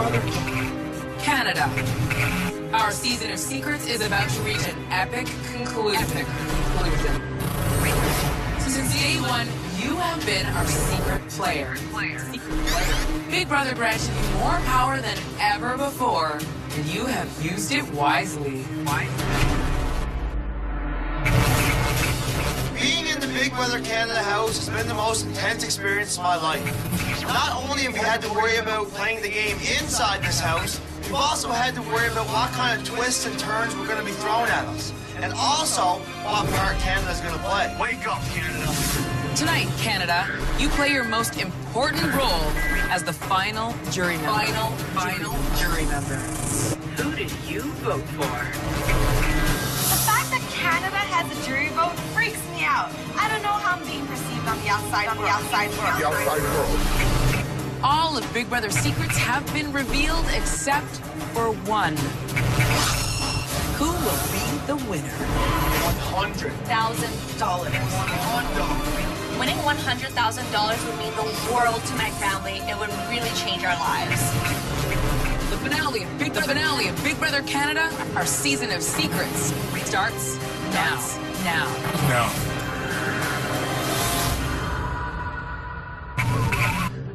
Brother. Canada. Our season of secrets is about to reach an epic conclusion. Since day one, you have been our secret player. Big Brother granted you more power than ever before, and you have used it wisely. Being in the Big Brother Canada house has been the most intense experience of my life. Not only have we had to worry about playing the game inside this house, we've also had to worry about what kind of twists and turns we're going to be thrown at us. And also, what part Canada's going to play. Wake up, Canada. Tonight, Canada, you play your most important role as the final jury member. Final jury member. Who did you vote for? The fact that Canada has a jury vote freaks me out. I don't know how I'm being perceived on the outside world. All of Big Brother's secrets have been revealed except for one. Who will be the winner? $100,000. Winning $100,000 would mean the world to my family. It would really change our lives. The finale of Big Brother Canada, our season of secrets, starts now.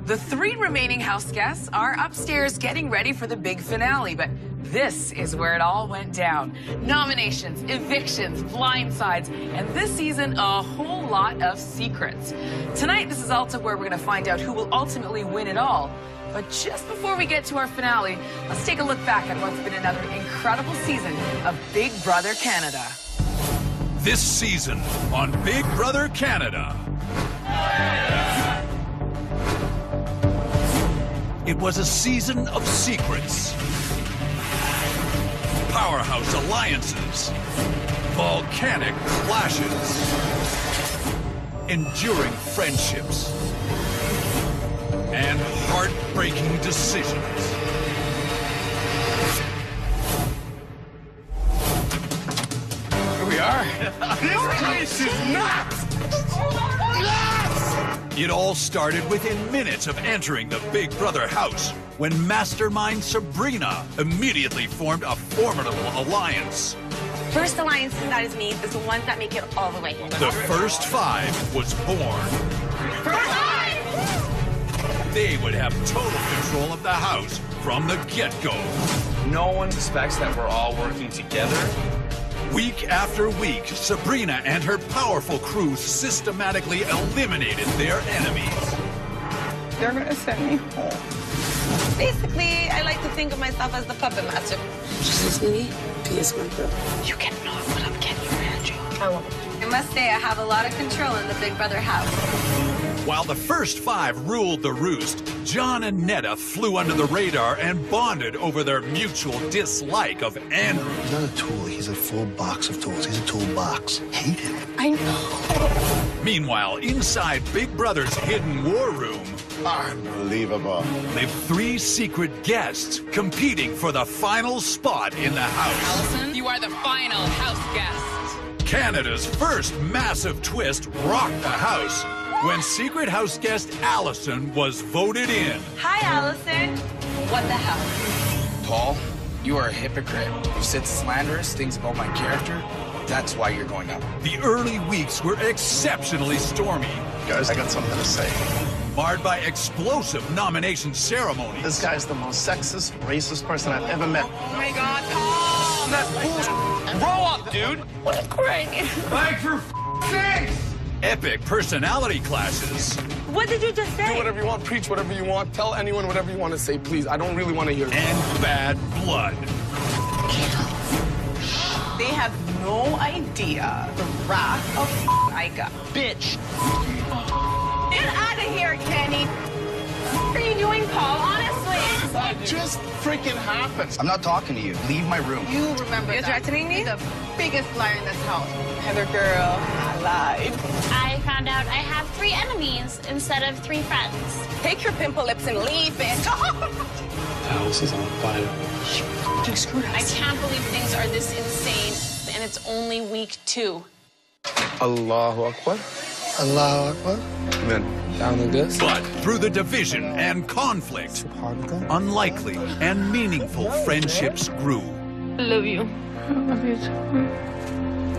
The 3 remaining house guests are upstairs getting ready for the big finale, but this is where it all went down. Nominations, evictions, blindsides, and this season, a whole lot of secrets. Tonight, this is also where we're going to find out who will ultimately win it all. But just before we get to our finale, let's take a look back at what's been another incredible season of Big Brother Canada. This season on Big Brother Canada. It was a season of secrets, powerhouse alliances, volcanic clashes, enduring friendships, and heartbreaking decisions. Here we are. This place is nuts! It all started within minutes of entering the Big Brother house when Mastermind Sabrina immediately formed a formidable alliance. First alliance that is made is the ones that make it all the way. The first 5 was born. They would have total control of the house from the get-go. No one suspects that we're all working together. Week after week, Sabrina and her powerful crew systematically eliminated their enemies. They're gonna send me home. Basically, I like to think of myself as the puppet master. You cannot put up Kenny or Andrew. I must say, I have a lot of control in the Big Brother house. While the first 5 ruled the roost, John and Netta flew under the radar and bonded over their mutual dislike of Andrew. He's not a tool. He's a full box of tools. He's a toolbox. Hate him. I know. Meanwhile, inside Big Brother's hidden war room, Unbelievable. lived 3 secret guests competing for the final spot in the house. Allison, you are the final house guest. Canada's first massive twist rocked the house when secret house guest Allison was voted in. Hi, Allison. What the hell? Paul, you are a hypocrite. You said slanderous things about my character. That's why you're going up. The early weeks were exceptionally stormy, Guys, I got something to say. marred by explosive nomination ceremonies. This guy's the most sexist, racist person I've ever met. Oh my God, Tom! That's bullshit. Grow up, dude. What a crying. Like for sakes! Epic personality clashes, What did you just Do say? whatever you want, preach whatever you want, tell anyone whatever you want to say, please. I don't really want to hear it. and bad blood. They have no idea the wrath of I got. Bitch. Get out of here, Kenny. What are you doing, Paul? Honestly. That just freaking happened. I'm not talking to you. Leave my room. You remember You're threatening me? The biggest liar in this house. Heather girl, I lied. I found out I have 3 enemies instead of 3 friends. Take your pimple lips and leave, bitch. House is on fire. I can't believe things are this insane, and it's only week 2. Allahu Akbar. Allahu Akbar. Amen. Down like this. But through the division and conflict, unlikely and meaningful friendships grew.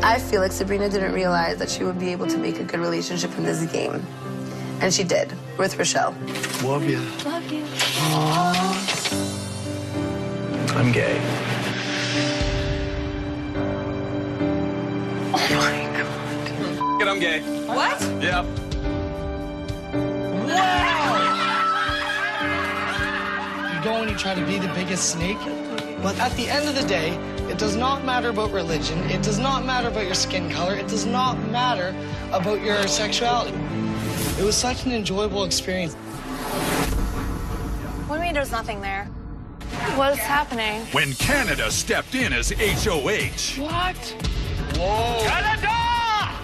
I feel like Sabrina didn't realize that she would be able to make a good relationship in this game. And she did, with Rochelle. Love you. Love you. I'm gay. I'm gay. What? Yeah. You go and you try to be the biggest snake, but at the end of the day, it does not matter about religion. It does not matter about your skin color. It does not matter about your sexuality. It was such an enjoyable experience. What do you mean there's nothing there? What is happening? When Canada stepped in as HOH, What? Whoa. Canada!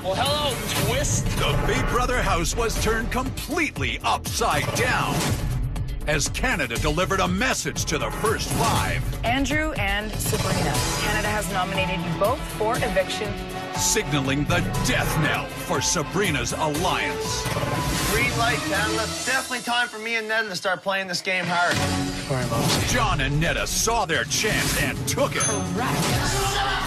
Well, hello, twist. the Big Brother house was turned completely upside down as Canada delivered a message to the first 5, Andrew and Sabrina. Canada has nominated you both for eviction. signaling the death knell for Sabrina's alliance. Green light, Canada. Definitely time for me and Ned to start playing this game hard. John and Netta saw their chance and took it.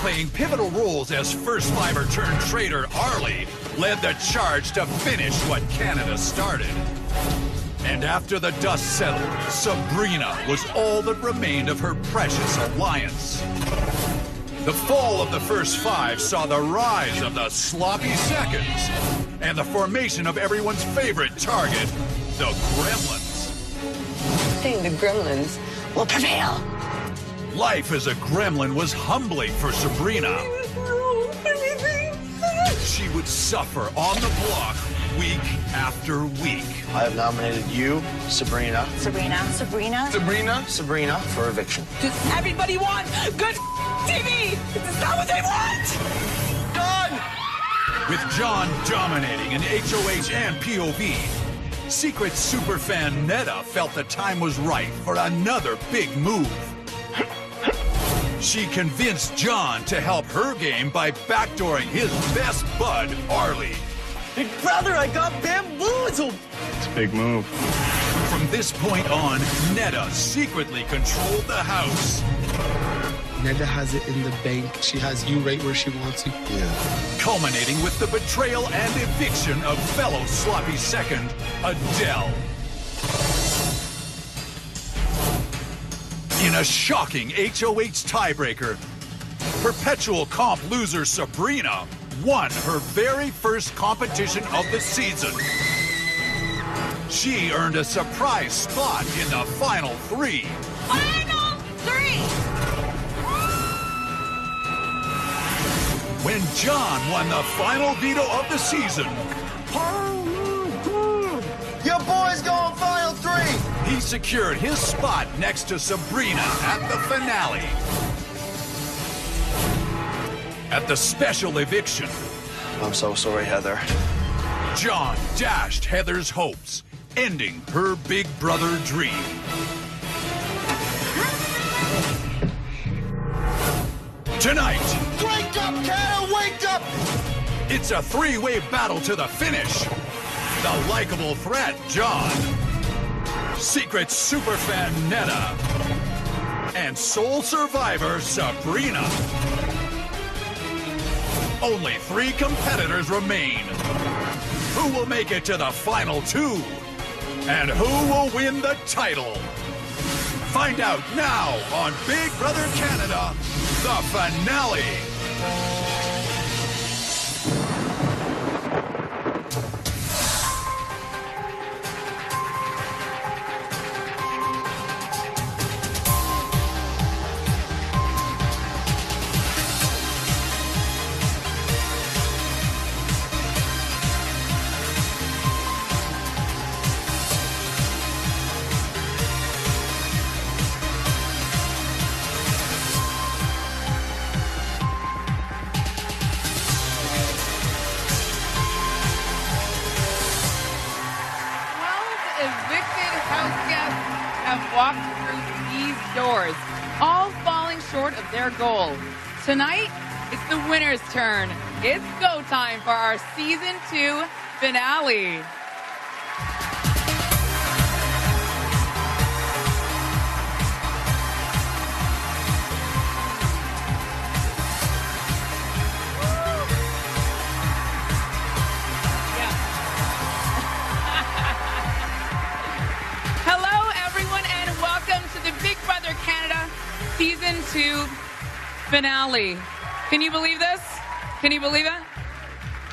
Playing pivotal roles as first fiver turned traitor Arlie led the charge to finish what Canada started. And after the dust settled, Sabrina was all that remained of her precious alliance. The fall of the first 5 saw the rise of the sloppy seconds and the formation of everyone's favorite target, the Gremlins. I think the Gremlins will prevail. Life as a gremlin was humbling for Sabrina. She would suffer on the block week after week. I have nominated you, Sabrina, Sabrina. Sabrina for eviction. Does everybody want good TV? Is that what they want? Done! With John dominating in HOH and POV, secret superfan Netta felt the time was right for another big move. She convinced John to help her game by backdooring his best bud, Arlie. Big brother, I got bamboozled. It's a big move. From this point on, Netta secretly controlled the house. Neda has it in the bank. She has you right where she wants you. Yeah. Culminating with the betrayal and eviction of fellow sloppy second, Adele. In a shocking HOH tiebreaker, perpetual comp loser Sabrina won her very first competition of the season. She earned a surprise spot in the final 3. Final 3! When John won the final veto of the season, Your boy's going final 3! he secured his spot next to Sabrina at the finale. At the special eviction, I'm so sorry, Heather. John dashed Heather's hopes, ending her Big Brother dream. Tonight, Wake up, Canada! Wake up! it's a 3-way battle to the finish. The likable threat, John. Secret superfan, Netta. And sole survivor, Sabrina. Only 3 competitors remain. Who will make it to the final 2? And who will win the title? Find out now on Big Brother Canada, the finale. Evicted house guests have walked through these doors, all falling short of their goal. Tonight, it's the winner's turn. It's go time for our Season 2 finale. Hello, everyone, and welcome to the Big Brother Canada Season 2 finale. Can you believe this? Can you believe it?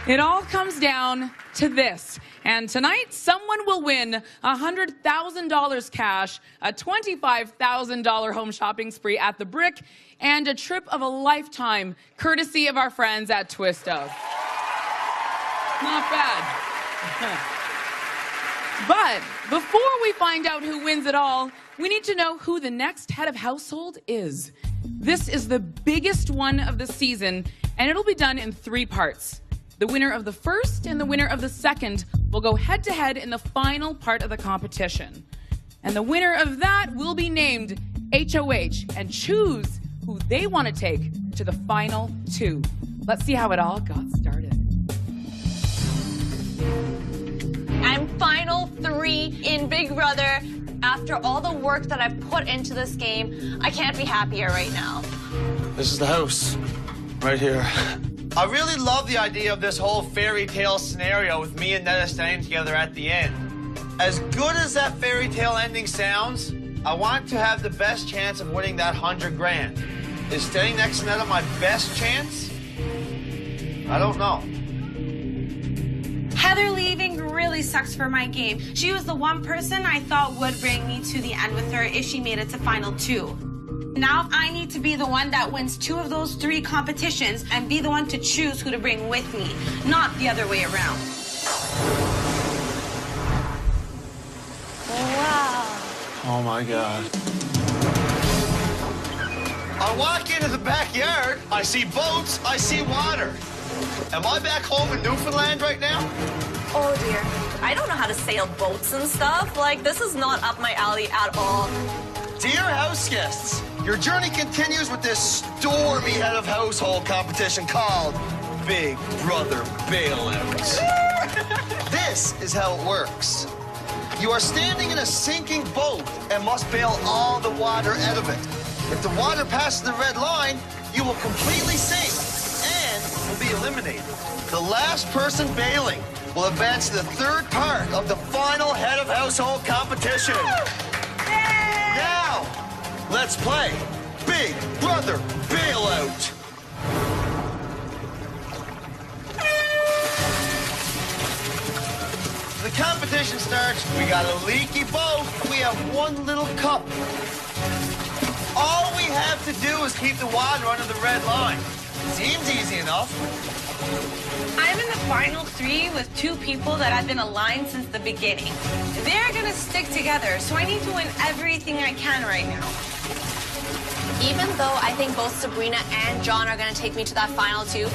It all comes down to this. And tonight, someone will win $100,000 cash, a $25,000 home shopping spree at the Brick, and a trip of a lifetime, courtesy of our friends at Twist Of. Not bad. But before we find out who wins it all, we need to know who the next head of household is. This is the biggest one of the season, and it'll be done in 3 parts. The winner of the first and the winner of the second will go head-to-head in the final part of the competition. And the winner of that will be named HOH and choose who they want to take to the final 2. Let's see how it all got started. I'm final 3 in Big Brother. After all the work that I've put into this game, I can't be happier right now. This is the house, right here. I really love the idea of this whole fairy tale scenario with me and Netta standing together at the end. As good as that fairy tale ending sounds, I want to have the best chance of winning that $100,000. Is staying next to Netta my best chance? I don't know. Heather leaving really sucks for my game. She was the one person I thought would bring me to the end with her if she made it to final 2. Now I need to be the one that wins 2 of those 3 competitions and be the one to choose who to bring with me, not the other way around. Wow. Oh my God. I walk into the backyard, I see boats, I see water. Am I back home in Newfoundland right now? Oh dear. I don't know how to sail boats and stuff. Like, this is not up my alley at all. Dear house guests, your journey continues with this stormy head of household competition called Big Brother Bailout. This is how it works. You are standing in a sinking boat and must bail all the water out of it. If the water passes the red line, you will completely sink and will be eliminated. The last person bailing will advance to the 3rd part of the final head of household competition. Now, let's play Big Brother Bailout. The competition starts. We got a leaky boat. We have 1 little cup. All we have to do is keep the water under the red line. Seems easy enough. I'm in the final 3 with 2 people that have been aligned since the beginning. They're gonna stick together, so I need to win everything I can right now. Even though I think both Sabrina and John are going to take me to that final 2,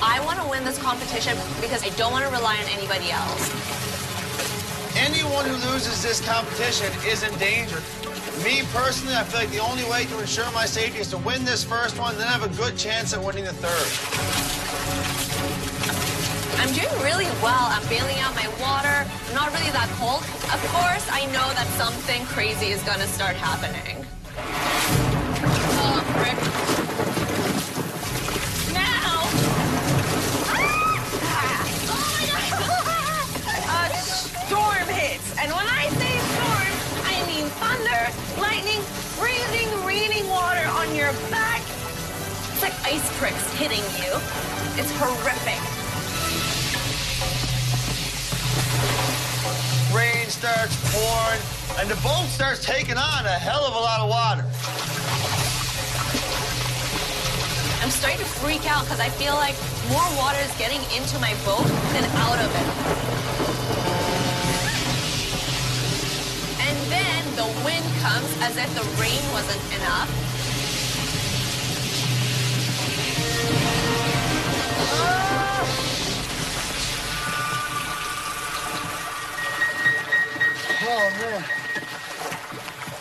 I want to win this competition because I don't want to rely on anybody else. Anyone who loses this competition is in danger. Me, personally, I feel like the only way to ensure my safety is to win this first one, then have a good chance at winning the 3rd. I'm doing really well. I'm bailing out my water. I'm not really that cold. Of course, I know that something crazy is going to start happening. Frick. Now! A storm hits, and when I say storm, I mean thunder, lightning, freezing, raining water on your back. It's like ice bricks hitting you. It's horrific. Rain starts pouring, and the boat starts taking on a hell of a lot of water. I'm starting to freak out because I feel like more water is getting into my boat than out of it. And then the wind comes as if the rain wasn't enough. Oh, man.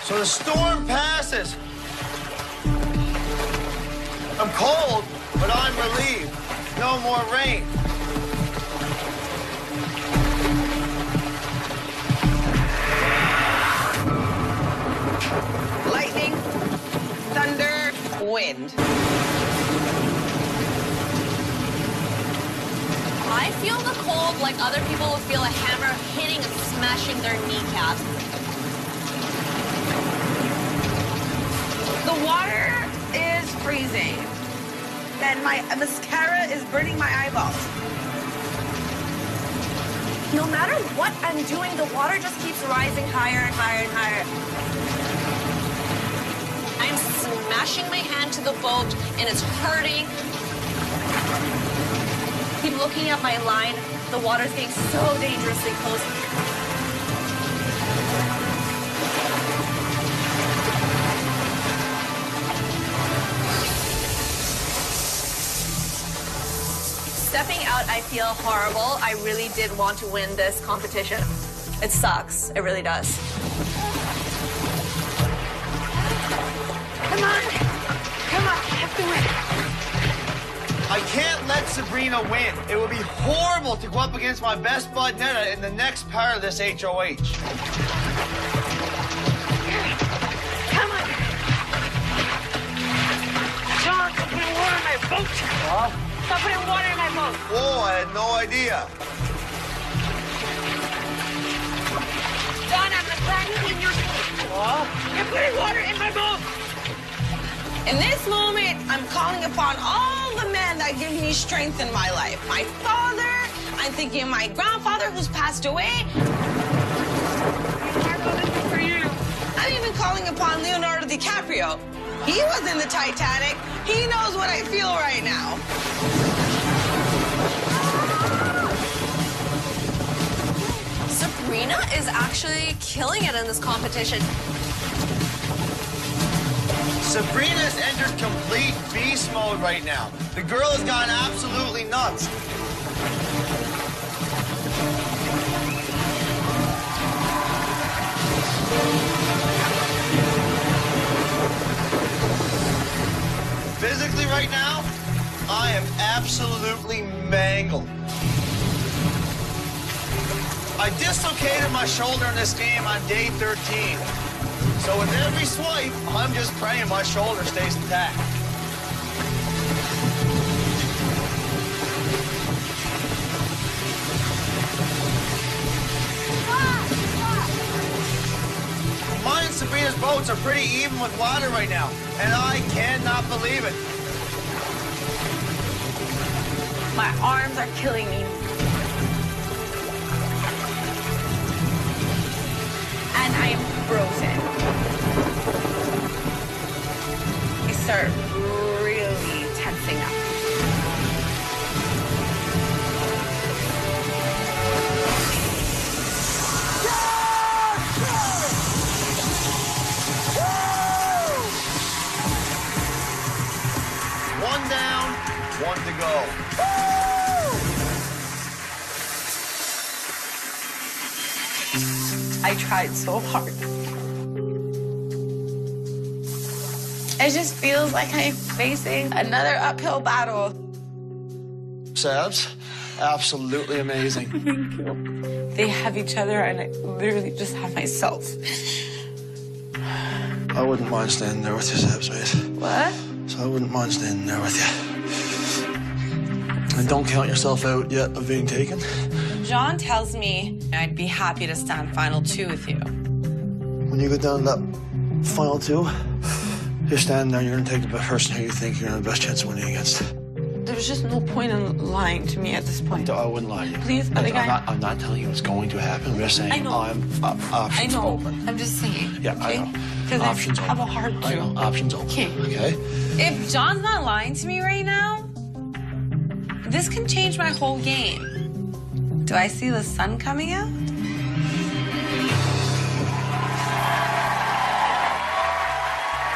So the storm passes. I'm cold, but I'm relieved. No more rain. I feel the cold like other people would feel a hammer hitting and smashing their kneecaps. The water is freezing. And my mascara is burning my eyeballs. No matter what I'm doing, the water just keeps rising higher and higher and higher. I'm smashing my hand to the boat, and it's hurting. Keep looking at my line. The water's getting so dangerously close. Stepping out, I feel horrible. I really did want to win this competition. It sucks. It really does. Come on. Come on, I have to win. I can't let Sabrina win. It would be horrible to go up against my best bud Netta in the next part of this HOH. Come on. John, stop putting water in my boat. Huh? Stop putting water in my boat. Whoa, I had no idea. John, I'm not trying to clean your boat. You're putting water in my boat. In this moment, I'm calling upon all the men that give me strength in my life. My father, I'm thinking of my grandfather who's passed away. For you. I'm even calling upon Leonardo DiCaprio. He was in the Titanic. He knows what I feel right now. Sabrina is actually killing it in this competition. Sabrina's entered complete beast mode right now. The girl has gone absolutely nuts. Physically right now, I am absolutely mangled. I dislocated my shoulder in this game on day 13. So with every swipe, I'm just praying my shoulder stays intact. Mine and Sabrina's boats are pretty even with water right now, and I cannot believe it. My arms are killing me. And I'm frozen. I start really tensing up. One down, one to go. I tried so hard. It just feels like I'm facing another uphill battle. Sabs, absolutely amazing. Thank you. They have each other, and I literally just have myself. I wouldn't mind standing there with you, Sabs, mate. What? So I wouldn't mind standing there with you. And don't count yourself out yet of being taken. John tells me I'd be happy to stand final 2 with you. When you go down to that final 2, you're standing there, you're going to take the person who you think you're going to have the best chance of winning against. There's just no point in lying to me at this point. I wouldn't lie to you. Please, I'm not telling you what's going to happen. I'm just saying I know. options open. I'm just saying. Yeah, okay? I know. Because Options I have open. a hard I know. Options open. Okay. Okay? If John's not lying to me right now, this can change my whole game. Do I see the sun coming out?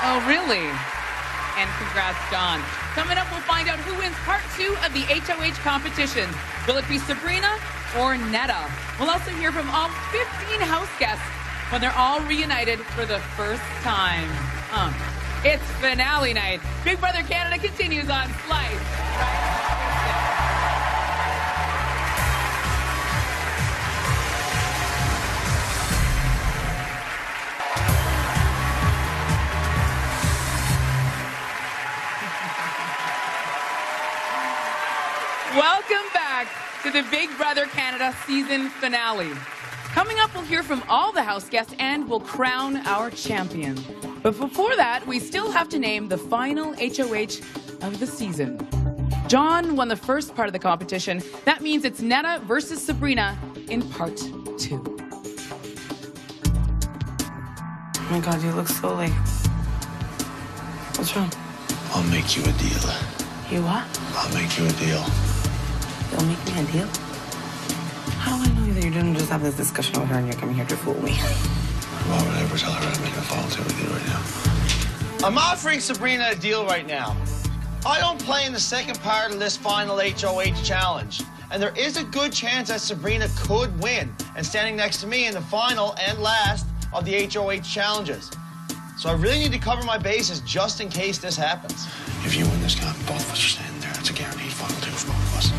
Oh, really? And congrats, John. Coming up, we'll find out who wins part 2 of the HOH competition. Will it be Sabrina or Netta? We'll also hear from all 15 house guests when they're all reunited for the first time. It's finale night. Big Brother Canada continues on Slice. Welcome back to the Big Brother Canada season finale. Coming up, we'll hear from all the house guests and we'll crown our champion. But before that, we still have to name the final HOH of the season. John won the first part of the competition. That means it's Netta versus Sabrina in part 2. Oh my God, you look so like... What's wrong? I'll make you a deal. You what? I'll make you a deal. You'll make me a deal? How do I know that you didn't just have this discussion with her and you're coming here to fool me? Why would I ever tell her to make a final two with you right now? I'm offering Sabrina a deal right now. I don't play in the second part of this final HOH challenge. And there is a good chance that Sabrina could win and standing next to me in the final and last of the HOH challenges. So I really need to cover my bases just in case this happens. If you win this game, both of us are standing there. It's a guaranteed final two for both of us.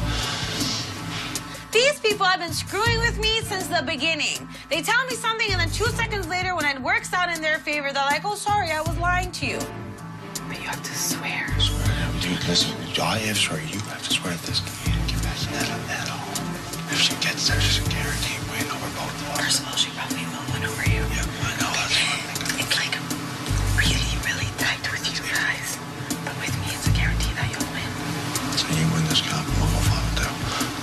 These people have been screwing with me since the beginning. They tell me something and then 2 seconds later when it works out in their favor, they're like, oh, sorry, I was lying to you. But you have to swear. Swear, dude, listen, I have swear, you have to swear this can't get back at all. If she gets there, she's a guaranteed win over both of us. First of all, she probably will win over you. Yeah, I know, that's what I'm thinking. It's like really, really tight with you guys. But with me, it's a guarantee that you'll win. So you win this game, we'll go final two,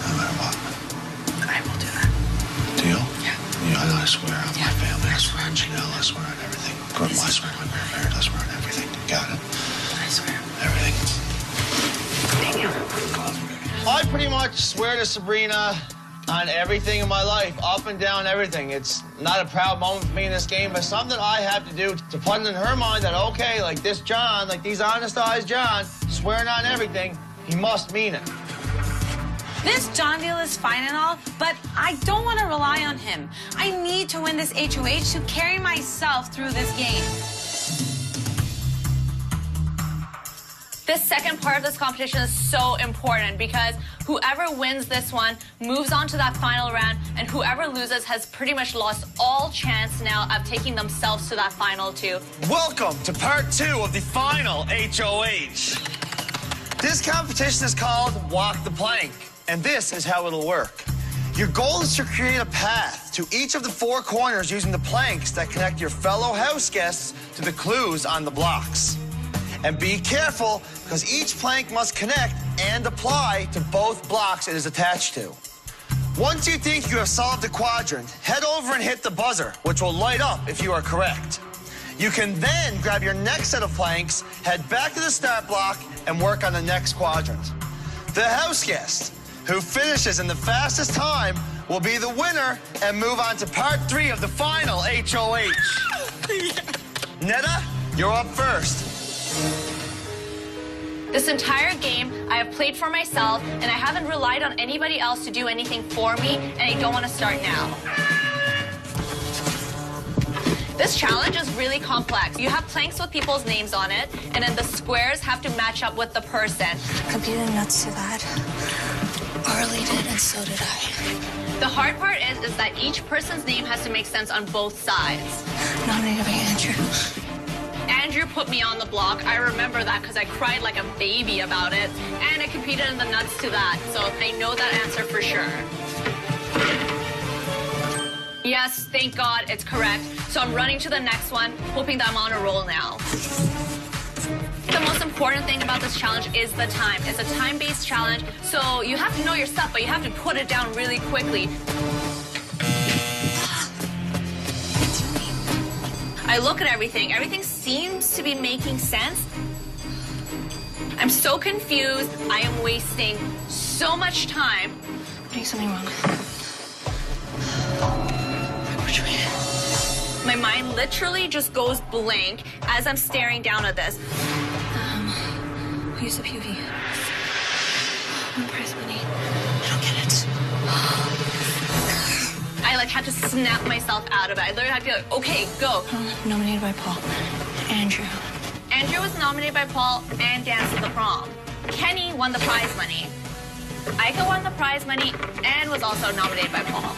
no matter what. I will do that. Deal? Yeah. Yeah, I swear on my family, I swear on Janelle, I swear on everything. I swear on my grandparents, I swear on everything. Got it? I swear. Everything. Thank you. I pretty much swear to Sabrina on everything in my life, up and down everything. It's not a proud moment for me in this game, but something I have to do to put it in her mind that, okay, like this John, like these honest eyes John, swearing on everything, he must mean it. This John deal is fine and all, but I don't want to rely on him. I need to win this HOH to carry myself through this game. This second part of this competition is so important because whoever wins this one moves on to that final round, and whoever loses has pretty much lost all chance now of taking themselves to that final two. Welcome to part 2 of the final HOH. This competition is called Walk the Plank, and this is how it'll work. Your goal is to create a path to each of the 4 corners using the planks that connect your fellow house guests to the clues on the blocks. And be careful, because each plank must connect and apply to both blocks it is attached to. Once you think you have solved the quadrant, head over and hit the buzzer, which will light up if you are correct. You can then grab your next set of planks, head back to the start block, and work on the next quadrant. The house guest who finishes in the fastest time will be the winner and move on to part 3 of the final HOH. Netta, you're up first. This entire game, I have played for myself, and I haven't relied on anybody else to do anything for me, and I don't want to start now. This challenge is really complex. You have planks with people's names on it, and then the squares have to match up with the person. Computer nuts to that. Arlie did, and so did I. The hard part is that each person's name has to make sense on both sides. Nominated by Andrew. Andrew put me on the block. I remember that because I cried like a baby about it, and I competed in the nuts to that, so I know that answer for sure. Yes, thank God, it's correct. So I'm running to the next one, hoping that I'm on a roll now. The most important thing about this challenge is the time. It's a time-based challenge, so you have to know your stuff, but you have to put it down really quickly. I look at everything. Everything seems to be making sense. I'm so confused. I am wasting so much time. I'm doing something wrong. Which way? My mind literally just goes blank as I'm staring down at this. Who used the POV? One prize money. I don't get it. I had to snap myself out of it. I literally had to be like, okay, go. Nominated by Paul. Andrew. Andrew was nominated by Paul and danced at the prom. Kenny won the prize money. Ika won the prize money and was also nominated by Paul.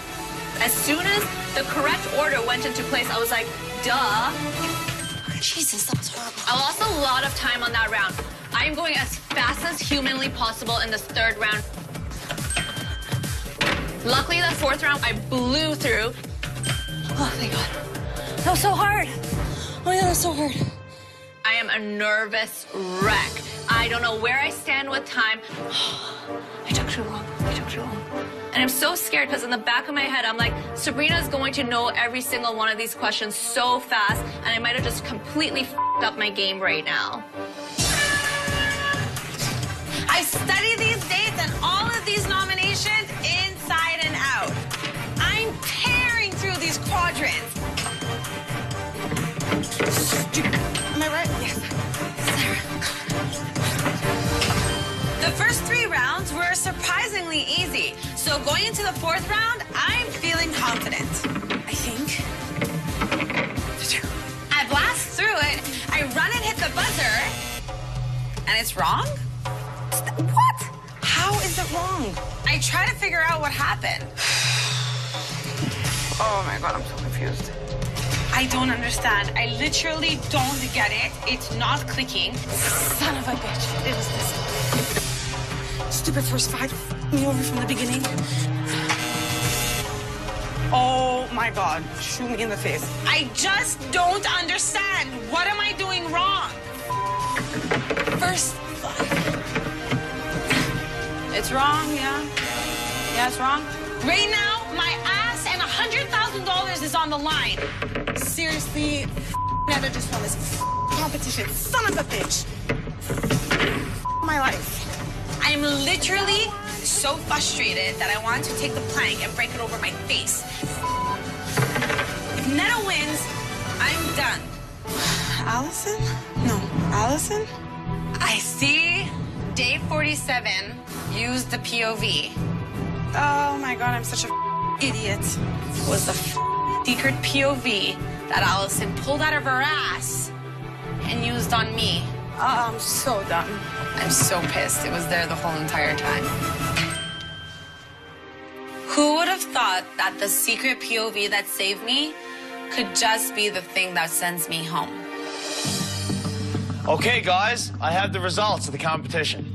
As soon as the correct order went into place, I was like, duh. Jesus, that was horrible. I lost a lot of time on that round. I am going as fast as humanly possible in this third round. Luckily, the fourth round, I blew through. Oh, thank God. That was so hard. Oh, yeah, that was so hard. I am a nervous wreck. I don't know where I stand with time. I took too long. And I'm so scared because in the back of my head, I'm like, Sabrina's going to know every single one of these questions so fast, and I might have just completely f***ed up my game right now. I studied these dates and all of these nominations inside and out. I'm tearing through these quadrants. Am I right? Yes. The first 3 rounds were surprisingly easy. So going into the 4th round, I'm feeling confident. I think. I blast through it, I run and hit the buzzer, and it's wrong? What? How is it wrong? I try to figure out what happened. Oh my God, I'm so confused. I don't understand. I literally don't get it. It's not clicking. Son of a bitch. It was this. Stupid first fight me over from the beginning. Oh my God. Shoot me in the face. I just don't understand. What am I doing wrong? First fight. It's wrong, yeah. Yeah, it's wrong. Right now, my ass and $100,000 is on the line. Seriously, Netta just won this competition. Son of a bitch. My life. I'm literally so frustrated that I want to take the plank and break it over my face. If Netta wins, I'm done. Allison? No, Allison? I see day 47 used the POV. Oh my God, I'm such a idiot. It was the secret POV that Allison pulled out of her ass and used on me. Oh, I'm so dumb. I'm so pissed. It was there the whole entire time. Who would have thought that the secret POV that saved me could just be the thing that sends me home? Okay, guys, I have the results of the competition.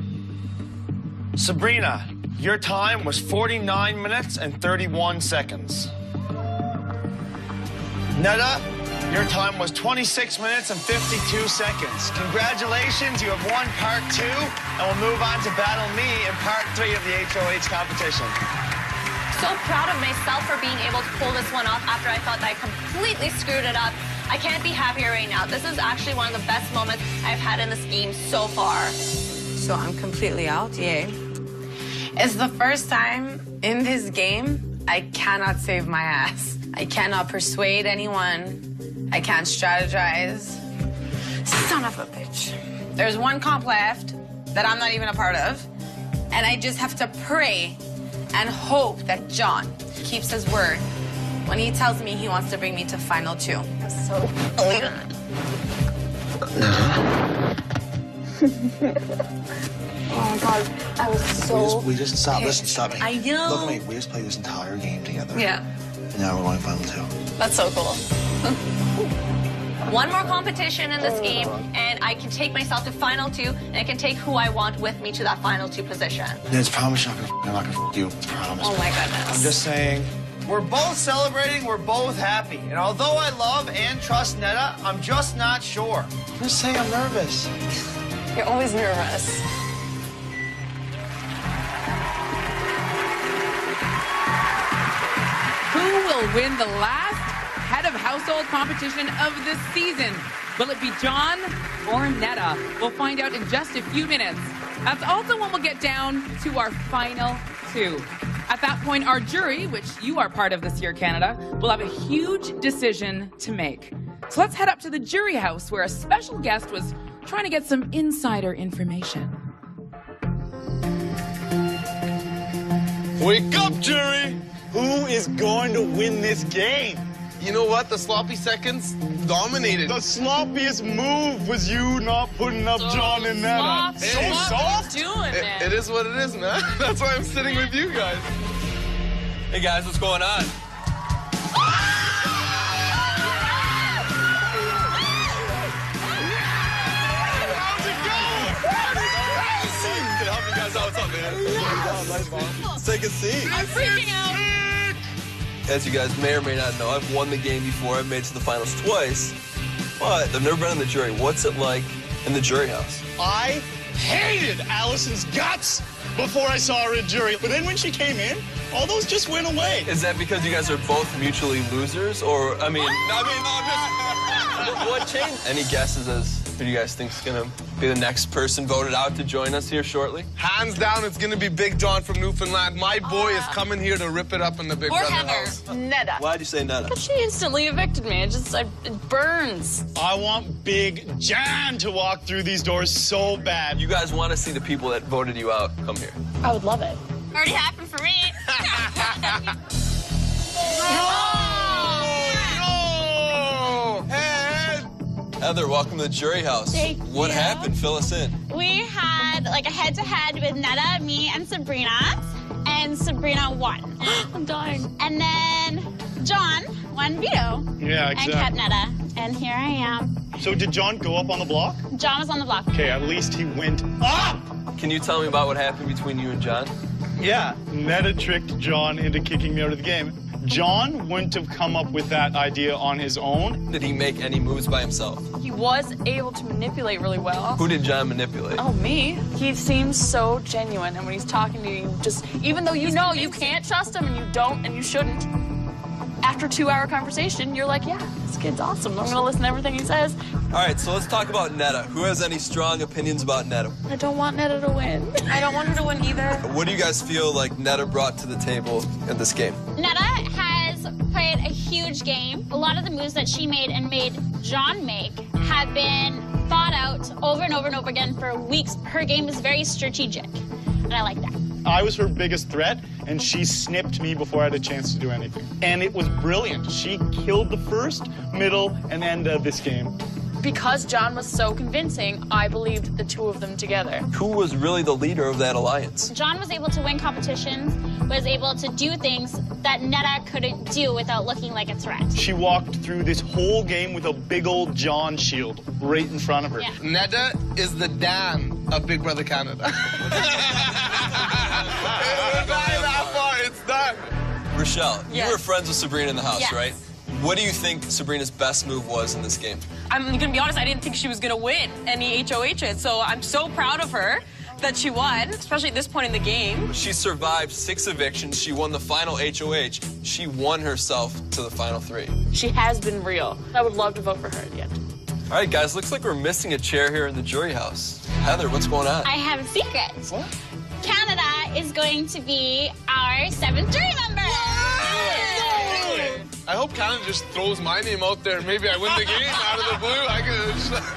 Sabrina, your time was 49 minutes and 31 seconds. Netta, your time was 26 minutes and 52 seconds. Congratulations, you have won part 2, and we'll move on to battle me in part 3 of the HOH competition. So proud of myself for being able to pull this one off after I thought that I completely screwed it up. I can't be happier right now. This is actually one of the best moments I've had in this game so far. So I'm completely out, yay. It's the first time in this game I cannot save my ass. I cannot persuade anyone. I can't strategize. Son of a bitch. There's one comp left that I'm not even a part of, and I just have to pray and hope that John keeps his word when he tells me he wants to bring me to final 2. So Oh my God, I was so. We just stop. Listen, stop me. I know. Look at me. We just played this entire game together. Yeah. And now we're going final 2. That's so cool. One more competition in this game, and I can take myself to final 2, and I can take who I want with me to that final 2 position. Neds, promise I'm not gonna f you. Promise. Oh my goodness. I'm just saying, we're both celebrating, we're both happy. And although I love and trust Netta, I'm just not sure. I'm just saying I'm nervous. You're always nervous. Who will win the last head of household competition of the season? Will it be John or Netta? We'll find out in just a few minutes. That's also when we'll get down to our final 2. At that point, our jury, which you are part of this year, Canada, will have a huge decision to make. So let's head up to the jury house where a special guest was trying to get some insider information. Wake up, jury! Who is going to win this game? You know what? The sloppy seconds dominated. The sloppiest move was you not putting up John and Netta. So soft? Doing, man? It is what it is, man. That's why I'm sitting with you guys. Hey, guys, what's going on? How's it going? Can I help you guys out? What's up, man? Let's take a seat. I'm freaking out. As you guys may or may not know, I've won the game before. I've made it to the finals twice, but I've never been in the jury. What's it like in the jury house? I hated Allison's guts before I saw her in jury. But then when she came in, all those just went away. Is that because you guys are both mutually losers? Or, I'm just... What changed? Any guesses as who do you guys think is going to be the next person voted out to join us here shortly? Hands down, it's going to be Big John from Newfoundland. My boy is coming here to rip it up in the Big Brother house. Neda. Why'd you say Neda? Because she instantly evicted me. It burns. I want Big John to walk through these doors so bad. You guys want to see the people that voted you out come here? I would love it. Already happened for me. Heather, welcome to the jury house. Thank What you. happened? Fill us in. We had like a head-to-head with Neda, me, and Sabrina won. I'm dying. And then John won veto. Yeah, And kept Neda. And here I am. So did John go up on the block? John was on the block. Okay, at least he went up! Can you tell me about what happened between you and John? Yeah, Neda tricked John into kicking me out of the game. John wouldn't have come up with that idea on his own. Did he make any moves by himself? He was able to manipulate really well. Who did John manipulate? Oh, me. He seems so genuine, and when he's talking to you, just even though you know you can't trust him and you don't and you shouldn't, after a 2-hour conversation, you're like, yeah, this kid's awesome. I'm gonna listen to everything he says. All right, so let's talk about Neda. Who has any strong opinions about Neda? I don't want Neda to win. I don't want her to win either. What do you guys feel like Neda brought to the table in this game? Neda has played a huge game. A lot of the moves that she made and made John make have been thought out over and over and over again for weeks. Her game is very strategic, and I like that. I was her biggest threat, and she snipped me before I had a chance to do anything. And it was brilliant. She killed the first, middle, and end of this game. Because John was so convincing, I believed the two of them together. Who was really the leader of that alliance? John was able to win competitions, was able to do things that Neda couldn't do without looking like a threat. She walked through this whole game with a big old John shield right in front of her. Yeah. Neda is the Dan of Big Brother Canada. It's done. Rochelle, Yes. you were friends with Sabrina in the house, Yes. right? What do you think Sabrina's best move was in this game? I'm gonna be honest, I didn't think she was gonna win any HOHs, so I'm so proud of her that she won, especially at this point in the game. She survived 6 evictions. She won the final HOH. She won herself to the final 3. She has been real. I would love to vote for her at the end. All right, guys, looks like we're missing a chair here in the jury house. Heather, what's going on? I have a secret. What? Canada is going to be our 7th jury member. I hope Canada just throws my name out there. Maybe I win the game out of the blue.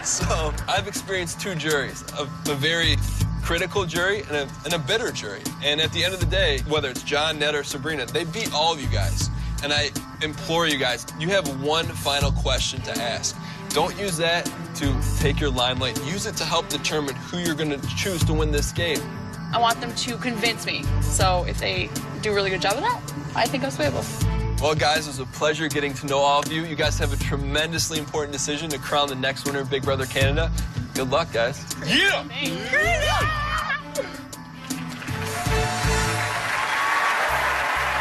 So, I've experienced 2 juries, a very critical jury and a bitter jury. And at the end of the day, whether it's John, Ned, or Sabrina, they beat all of you guys. And I implore you guys, you have one final question to ask. Don't use that to take your limelight. Use it to help determine who you're going to choose to win this game. I want them to convince me. So if they do a really good job of that, I think I'm swayable. Well, guys, it was a pleasure getting to know all of you. You guys have a tremendously important decision to crown the next winner of Big Brother Canada. Good luck, guys. Yeah!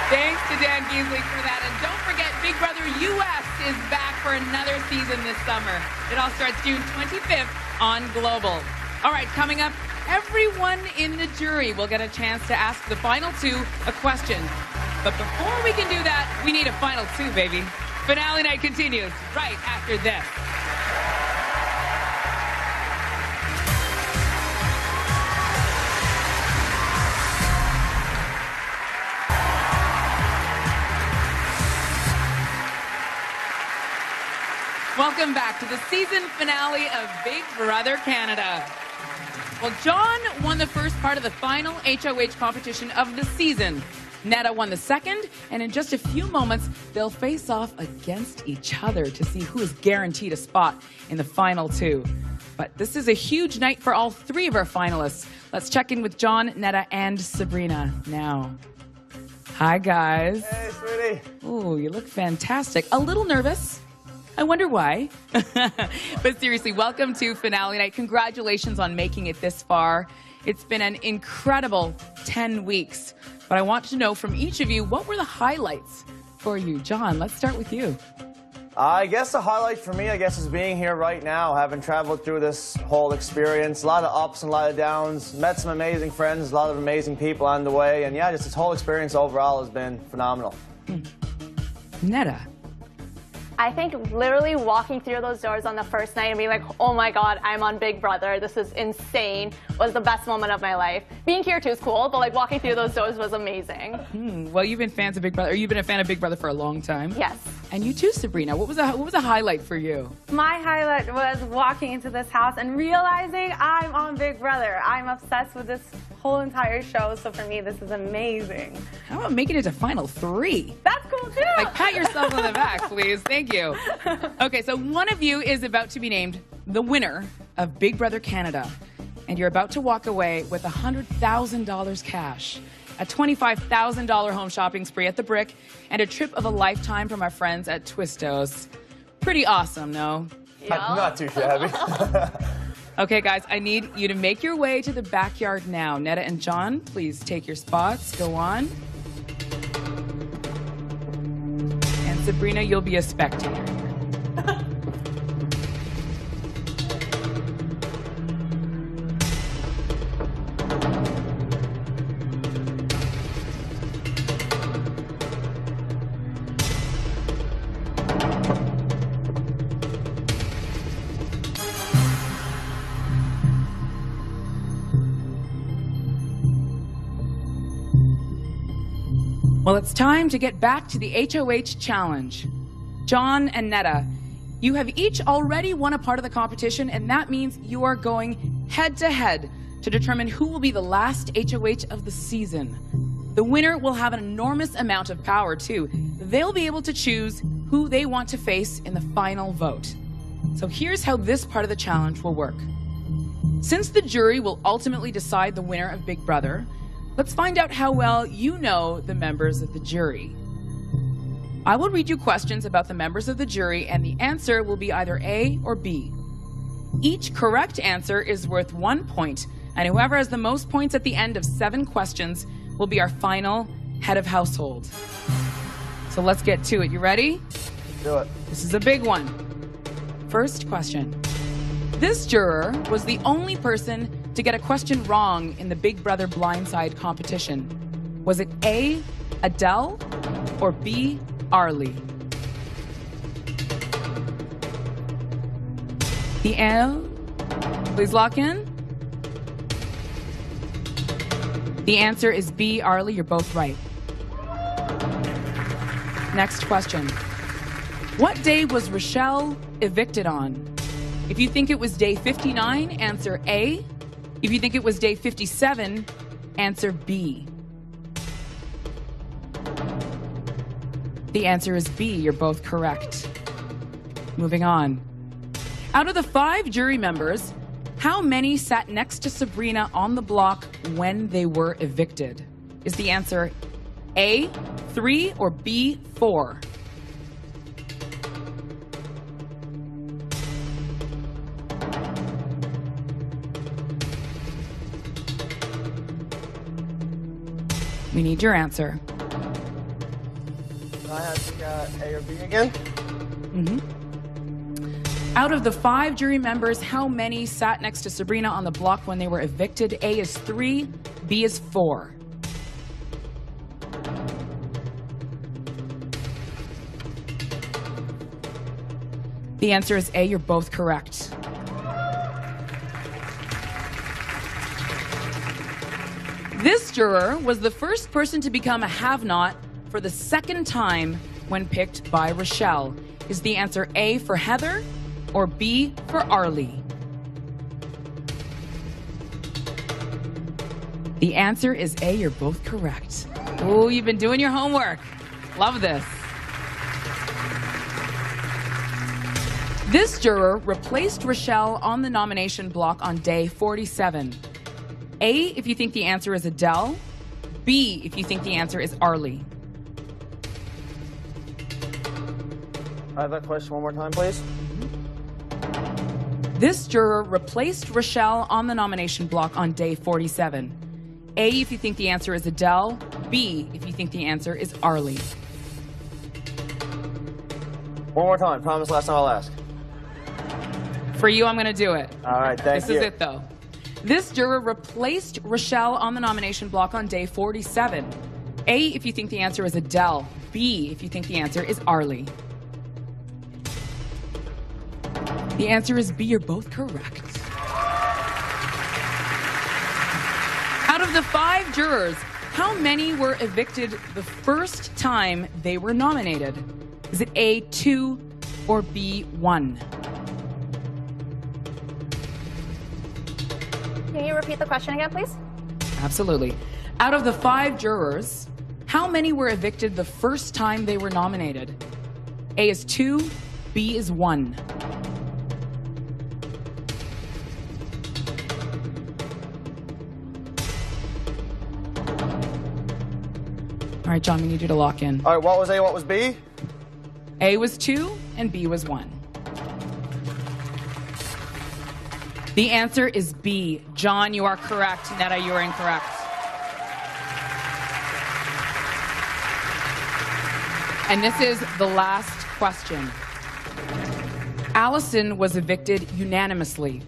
Thanks to Dan Giesling for that. And don't forget, Big Brother US is back for another season this summer. It all starts June 25th on Global. All right, coming up, everyone in the jury will get a chance to ask the final 2 a question. But before we can do that, we need a final 2, baby. Finale night continues right after this. Welcome back to the season finale of Big Brother Canada. Well, John won the first part of the final HOH competition of the season. Neda won the second, and in just a few moments, they'll face off against each other to see who is guaranteed a spot in the final 2. But this is a huge night for all 3 of our finalists. Let's check in with John, Neda, and Sabrina now. Hi, guys. Hey, sweetie. Ooh, you look fantastic. A little nervous. I wonder why. But seriously, welcome to finale night. Congratulations on making it this far. It's been an incredible 10 weeks. But I want to know from each of you, what were the highlights for you? John, let's start with you. I guess the highlight for me, is being here right now, having traveled through this whole experience. A lot of ups and a lot of downs. Met some amazing friends, a lot of amazing people on the way. And yeah, just this whole experience overall has been phenomenal. Netta. I think literally walking through those doors on the first night and being like, oh my God, I'm on Big Brother, this is insane, was the best moment of my life. Being here too is cool, but like walking through those doors was amazing. Well, you've been fans of Big Brother, or you've been a fan of Big Brother for a long time. Yes. And you too, Sabrina. What was a highlight for you? My highlight was walking into this house and realizing I'm on Big Brother. I'm obsessed with this whole entire show, so for me, this is amazing. How about making it to Final 3? That's cool too. Like, pat yourself on the back, please. Thank you. Okay, so one of you is about to be named the winner of Big Brother Canada, and you're about to walk away with $100,000 cash, a $25,000 home shopping spree at the Brick, and a trip of a lifetime from our friends at Twistos. Pretty awesome, no? Yeah. Not too shabby. Okay, guys, I need you to make your way to the backyard now. Netta and John, please take your spots. Go on. And Sabrina, you'll be a spectator. Well, it's time to get back to the HOH challenge. John and Netta, you have each already won a part of the competition, and that means you are going head-to-head to determine who will be the last HOH of the season. The winner will have an enormous amount of power, too. They'll be able to choose who they want to face in the final vote. So here's how this part of the challenge will work. Since the jury will ultimately decide the winner of Big Brother, let's find out how well you know the members of the jury. I will read you questions about the members of the jury, and the answer will be either A or B. Each correct answer is worth 1 point, and whoever has the most points at the end of 7 questions will be our final head of household. So let's get to it. You ready? Do it. This is a big one. First question. This juror was the only person to get a question wrong in the Big Brother Blindside competition. Was it A, Adele, or B, Arlie? The L, please lock in. The answer is B, Arlie. You're both right. Next question. What day was Rochelle evicted on? If you think it was day 59, answer A. If you think it was day 57, answer B. The answer is B. You're both correct. Moving on. Out of the 5 jury members, how many sat next to Sabrina on the block when they were evicted? Is the answer A, 3, or B, 4? We need your answer. I have to A or B again? Out of the 5 jury members, how many sat next to Sabrina on the block when they were evicted? A is 3, B is 4. The answer is A. You're both correct. This juror was the first person to become a have-not for the 2nd time when picked by Rochelle. Is the answer A for Heather or B for Arlie? The answer is A. You're both correct. Oh, you've been doing your homework. Love this. This juror replaced Rochelle on the nomination block on day 47. A, if you think the answer is Adele. B, if you think the answer is Arlie. I have that question one more time, please. This juror replaced Rochelle on the nomination block on day 47. A, if you think the answer is Adele. B, if you think the answer is Arlie. One more time. Promise last time I'll ask. For you, I'm going to do it. All right, thank you. This is it, though. This juror replaced Rochelle on the nomination block on day 47. A, if you think the answer is Adele. B, if you think the answer is Arlie. The answer is B. You're both correct. Out of the 5 jurors, how many were evicted the first time they were nominated? Is it A, 2, or B, 1? Can you repeat the question again, please? Absolutely. Out of the 5 jurors, how many were evicted the first time they were nominated? A is 2, B is 1. All right, John, we need you to lock in. All right, what was A, what was B? A was 2 and B was 1. The answer is B. John, you are correct. Netta, you are incorrect. And this is the last question. Allison was evicted unanimously.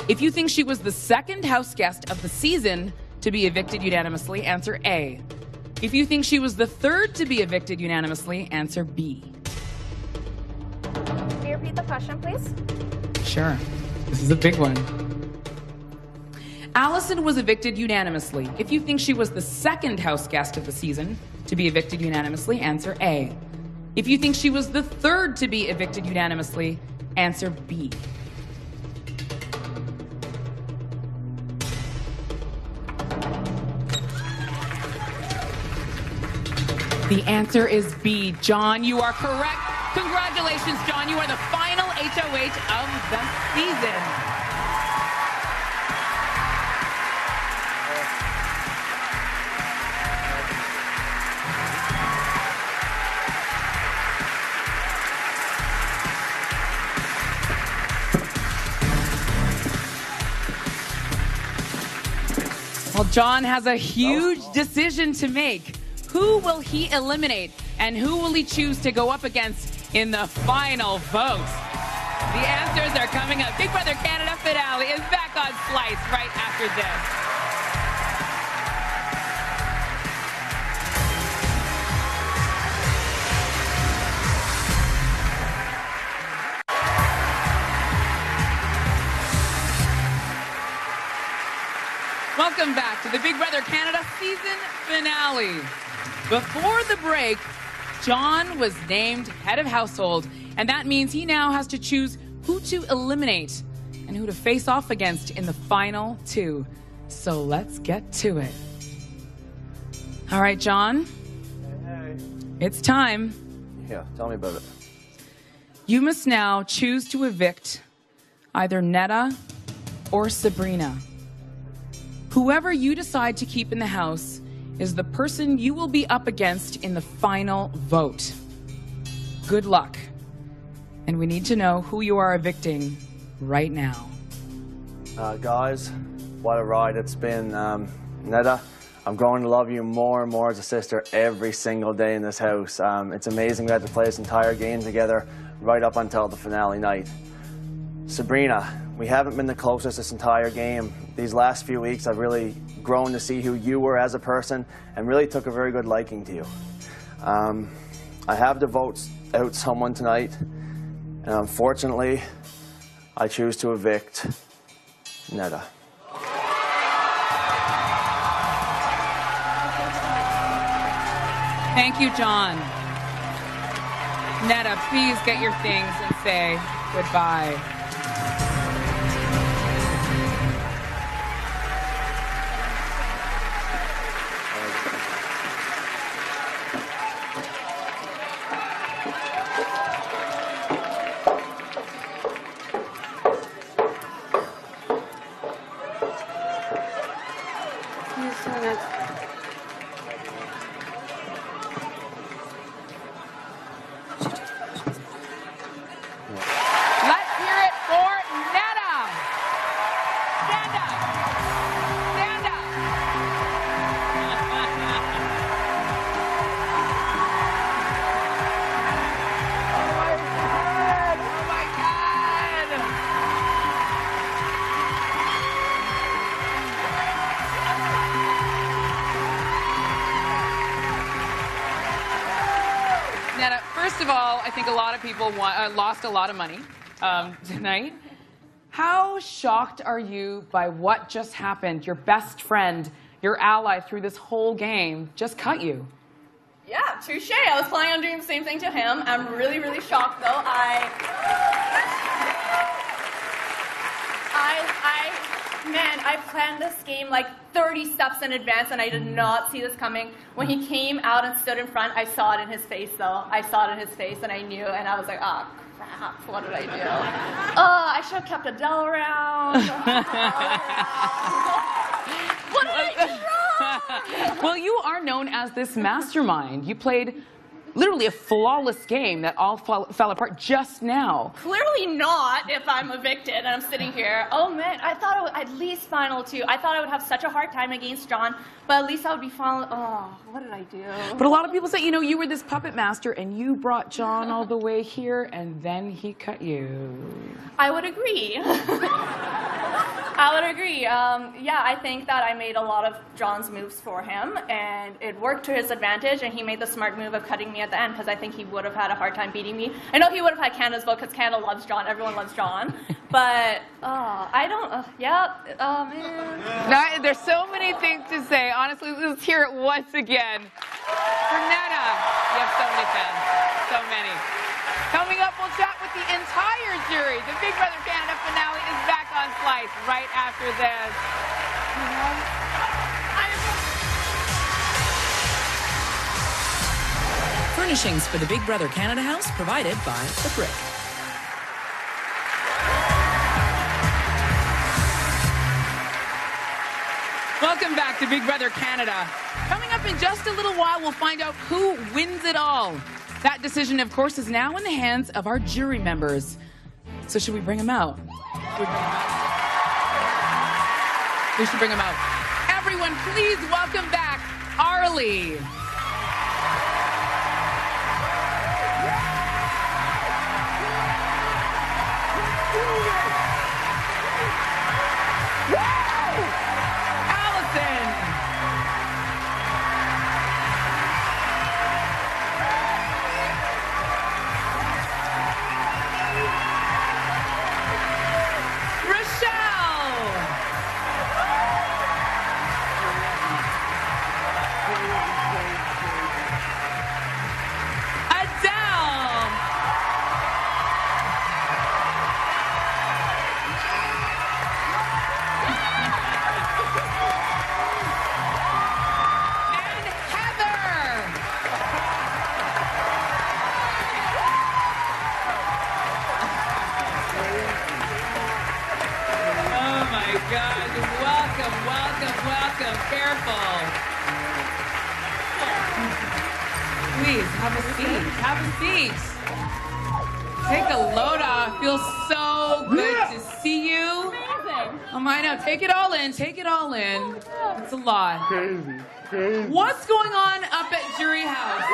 If you think she was the second house guest of the season to be evicted unanimously, answer A. If you think she was the third to be evicted unanimously, answer B. Can you repeat the question, please? Sure. This is a big one. Allison was evicted unanimously. If you think she was the second house guest of the season to be evicted unanimously, answer A. If you think she was the third to be evicted unanimously, answer B. The answer is B. John, you are correct. Congratulations, John. You are the final HOH of the season. Well, John has a huge decision to make. Who will he eliminate, and who will he choose to go up against in the final vote? The answers are coming up. Big Brother Canada finale is back on Slice right after this. Welcome back to the Big Brother Canada season finale. Before the break, John was named head of household, and that means he now has to choose who to eliminate and who to face off against in the final 2. So let's get to it. All right, John. Hey. It's time. Yeah, tell me about it. You must now choose to evict either Netta or Sabrina. Whoever you decide to keep in the house is the person you will be up against in the final vote. Good luck. And we need to know who you are evicting right now. Guys, what a ride it's been. Netta, I'm going to love you more and more as a sister every single day in this house. It's amazing we had to play this entire game together right up until the finale night. Sabrina, we haven't been the closest this entire game. These last few weeks, I've really grown to see who you were as a person and really took a very good liking to you. I have to vote out someone tonight, and unfortunately, I choose to evict Netta. Thank you, John. Netta, please get your things and say goodbye. Let's hear it Netta, first of all, I think a lot of people lost a lot of money tonight. How shocked are you by what just happened? Your best friend, your ally through this whole game, just cut you. Yeah, touche. I was planning on doing the same thing to him. I'm really, really shocked, though. Man, I planned this game like 30 steps in advance, and I did not see this coming. When he came out and stood in front, I saw it in his face, though. I saw it in his face, and I knew, and I was like, oh, crap, what did I do? I should have kept Adele around. What did I do wrong? Well, you are known as this mastermind. You played literally a flawless game that all fell apart just now. Clearly not if I'm evicted and I'm sitting here. Oh man, I thought I would at least final 2. I thought I would have such a hard time against John, but at least I would be final. Oh, what did I do? But a lot of people say, you know, you were this puppet master and you brought John all the way here and then he cut you. I would agree. I would agree. Yeah, I think that I made a lot of John's moves for him, and it worked to his advantage, and he made the smart move of cutting me at the end, because I think he would have had a hard time beating me. I know he would have had Canada's vote, because Canada loves John. Everyone loves John. But, I don't, man. No, there's so many things to say. Honestly, let's hear it once again. For Netta. You have so many fans. So many. Coming up, we'll chat with the entire jury. The Big Brother Canada finale is back on Slice right after this. Furnishings for the Big Brother Canada house provided by The Brick. Welcome back to Big Brother Canada. Coming up in just a little while, we'll find out who wins it all. That decision, of course, is now in the hands of our jury members. So should we bring them out? We should bring them out. Everyone, please welcome back Arlie. Please, have a seat. Have a seat. Take a load off. Feels so good to see you. Amazing. Oh my, now take it all in. Take it all in. It's a lot. Crazy. Crazy. What's going on up at Jury House?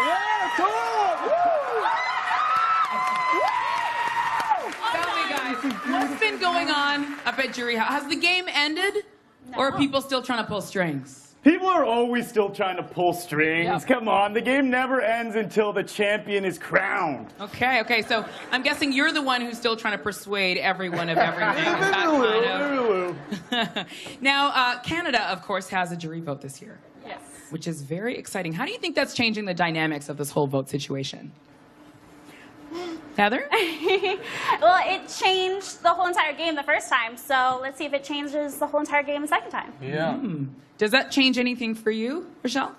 Tell me, guys, what's been going on up at Jury House? Has the game ended? No. Or are people still trying to pull strings? People are always still trying to pull strings. Yep. Come on, the game never ends until the champion is crowned. Okay, so I'm guessing you're the one who's still trying to persuade everyone of everything. Now, Canada, of course, has a jury vote this year. Yes. Which is very exciting. How do you think that's changing the dynamics of this whole vote situation? Heather? Well, it changed the whole entire game the first time, so let's see if it changes the whole entire game the second time. Yeah. Does that change anything for you, Rochelle?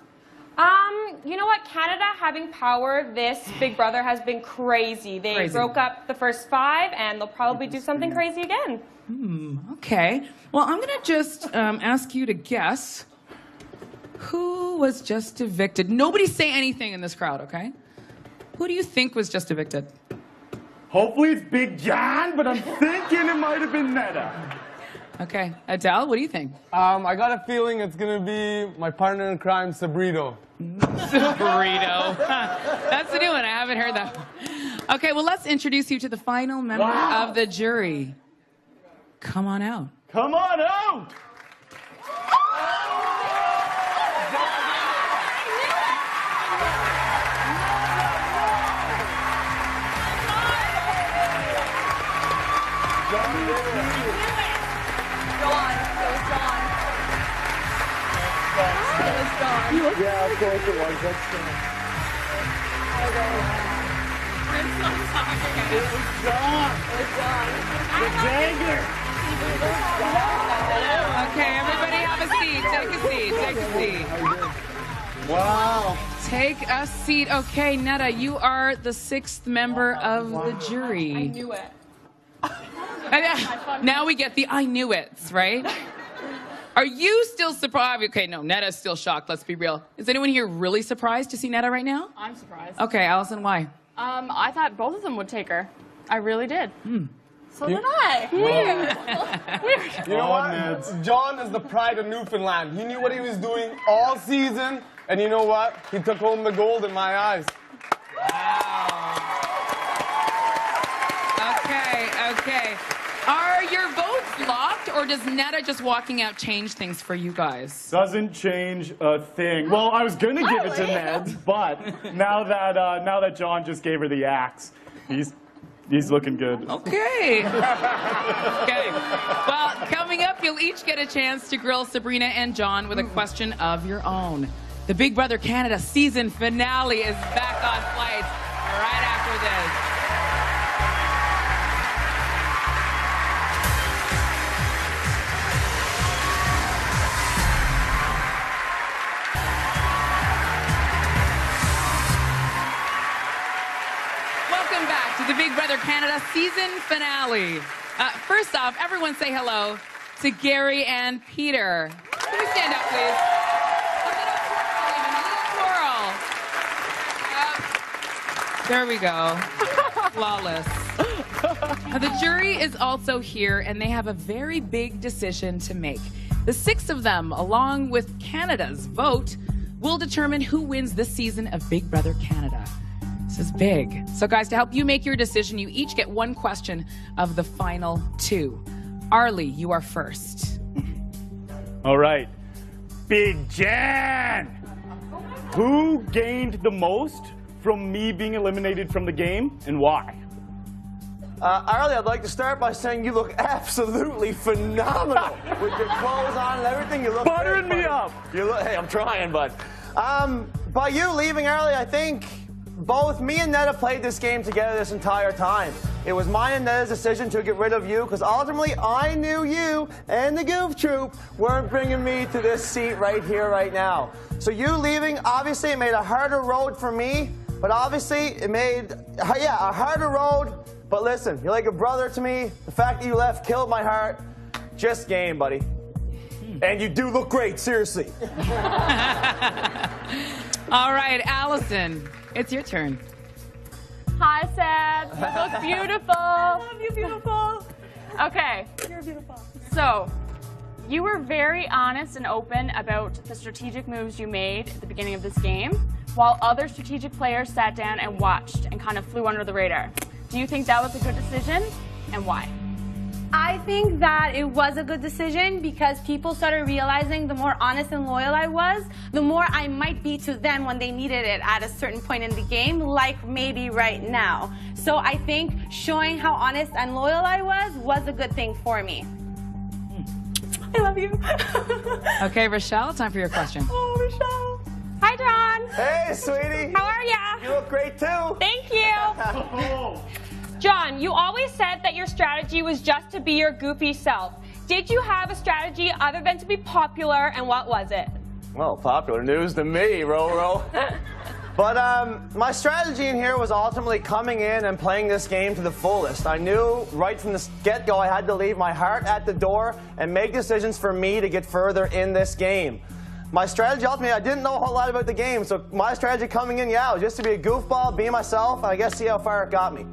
You know what? Canada having power, this Big Brother has been crazy. They broke up the first 5, and they'll probably do something crazy again. Okay. Well, I'm going to just ask you to guess who was just evicted. Nobody say anything in this crowd, okay? Who do you think was just evicted? Hopefully it's Big John, but I'm thinking it might have been Netta. Okay. Adele, what do you think? I got a feeling it's going to be my partner in crime, Sabrito. Sabrito. That's a new one. I haven't heard that one. Okay, well, let's introduce you to the final member of the jury. Come on out. Come on out! Yeah, of course it was. That's I'm so sorry. It was John. The Jagger. Okay, everybody have a seat. Take a seat. Take a seat. Wow. Take a seat. Okay, Netta, you are the 6th member of the jury. I knew it. Now we get the I knew it's, right? Are you still surprised? Okay, no, Netta's still shocked. Let's be real. Is anyone here really surprised to see Netta right now? I'm surprised. Okay, Allison, why? I thought both of them would take her. I really did. So did I. Weird. You know what? John is the pride of Newfoundland. He knew what he was doing all season, and you know what? He took home the gold in my eyes. Okay. Are your votes locked, or does Netta just walking out change things for you guys? Doesn't change a thing. Well, I was going to give it to Ned, but now that John just gave her the axe, he's looking good. Okay. Okay. Well, coming up, you'll each get a chance to grill Sabrina and John with a question of your own. The Big Brother Canada season finale is back on flights right after this. Welcome back to the Big Brother Canada season finale. First off, everyone say hello to Gary and Peter. Can we stand up, please? A little twirl, even a little twirl. There we go. Flawless. Now, the jury is also here, and they have a very big decision to make. The 6 of them, along with Canada's vote, will determine who wins this season of Big Brother Canada. This is big. So, guys, to help you make your decision, you each get one question of the final 2. Arlie, you are first. All right. Big Jan! Who gained the most from me being eliminated from the game, and why? Arlie, I'd like to start by saying you look absolutely phenomenal. With your clothes on and everything, you look Buttering me up. Hey, I'm trying, bud. By you leaving, Arlie, I think both me and Netta played this game together this entire time. It was mine and Netta's decision to get rid of you because ultimately I knew you and the Goof Troop weren't bringing me to this seat right here, right now. So you leaving, obviously it made a harder road for me, but obviously it made, a harder road. But listen, you're like a brother to me. The fact that you left killed my heart. Just game, buddy. And you do look great, seriously. All right, Allison, it's your turn. Hi, Seb. You look beautiful. I love you, beautiful. Okay. You're beautiful. So, you were very honest and open about the strategic moves you made at the beginning of this game, while other strategic players sat down and watched and kind of flew under the radar. Do you think that was a good decision, and why? I think that it was a good decision because people started realizing the more honest and loyal I was, the more I might be to them when they needed it at a certain point in the game, like maybe right now. So I think showing how honest and loyal I was a good thing for me. I love you. Okay, Rochelle, time for your question. Oh, Rochelle. Hi, John. Hey, sweetie. How are ya? You look great, too. Thank you. John, you always said that your strategy was just to be your goofy self. Did you have a strategy other than to be popular, and what was it? Well, popular news to me, Roro. But my strategy in here was ultimately coming in and playing this game to the fullest. I knew right from the get-go I had to leave my heart at the door and make decisions for me to get further in this game. My strategy, ultimately, I didn't know a whole lot about the game, so my strategy coming in, was just to be a goofball, be myself, and I guess see how far it got me.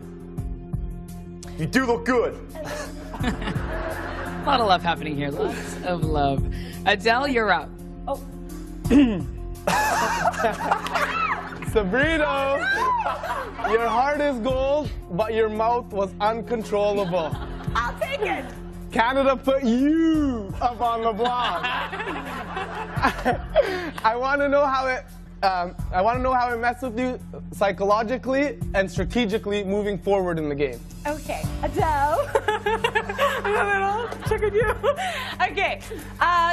You do look good. A lot of love happening here. Lots of love. Adele, you're up. Oh. Sabrina, your heart is gold, but your mouth was uncontrollable. I'll take it. Canada put you up on the block. I want to know how it I want to know how it messed with you psychologically and strategically moving forward in the game. Okay, Adele. I'm a little triggered you. Okay,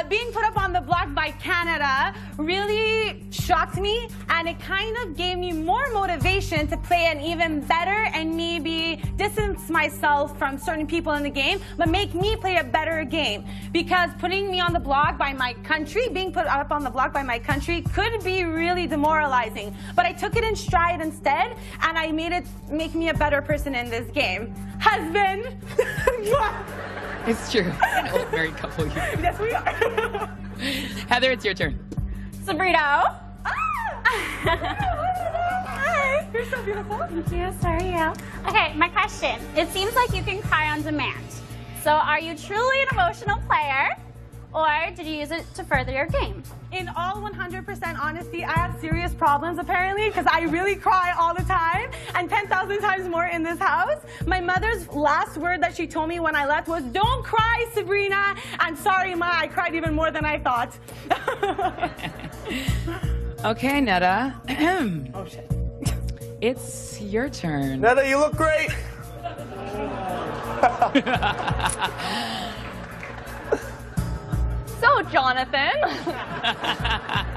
being put up on the block by Canada really shocked me, and it kind of gave me more motivation to play an even better and maybe distance myself from certain people in the game, but make me play a better game. Because putting me on the block by my country, being put up on the block by my country could be really demoralizing. But I took it in stride instead, and I made it make me a better person in this game. Husband. It's true. An old married couple. Yes, we are. Heather, it's your turn. Sabrina. Hi. You're so beautiful. Thank you. So are you. Okay, my question. It seems like you can cry on demand. So are you truly an emotional player, or did you use it to further your game? In all 100% honesty, I have serious problems apparently, because I really cry all the time, and 10,000 times more in this house. My mother's last word that she told me when I left was, "Don't cry, Sabrina." And sorry, Ma, I cried even more than I thought. Okay, Netta. Oh, shit. It's your turn. Netta, you look great. So, Jonathan,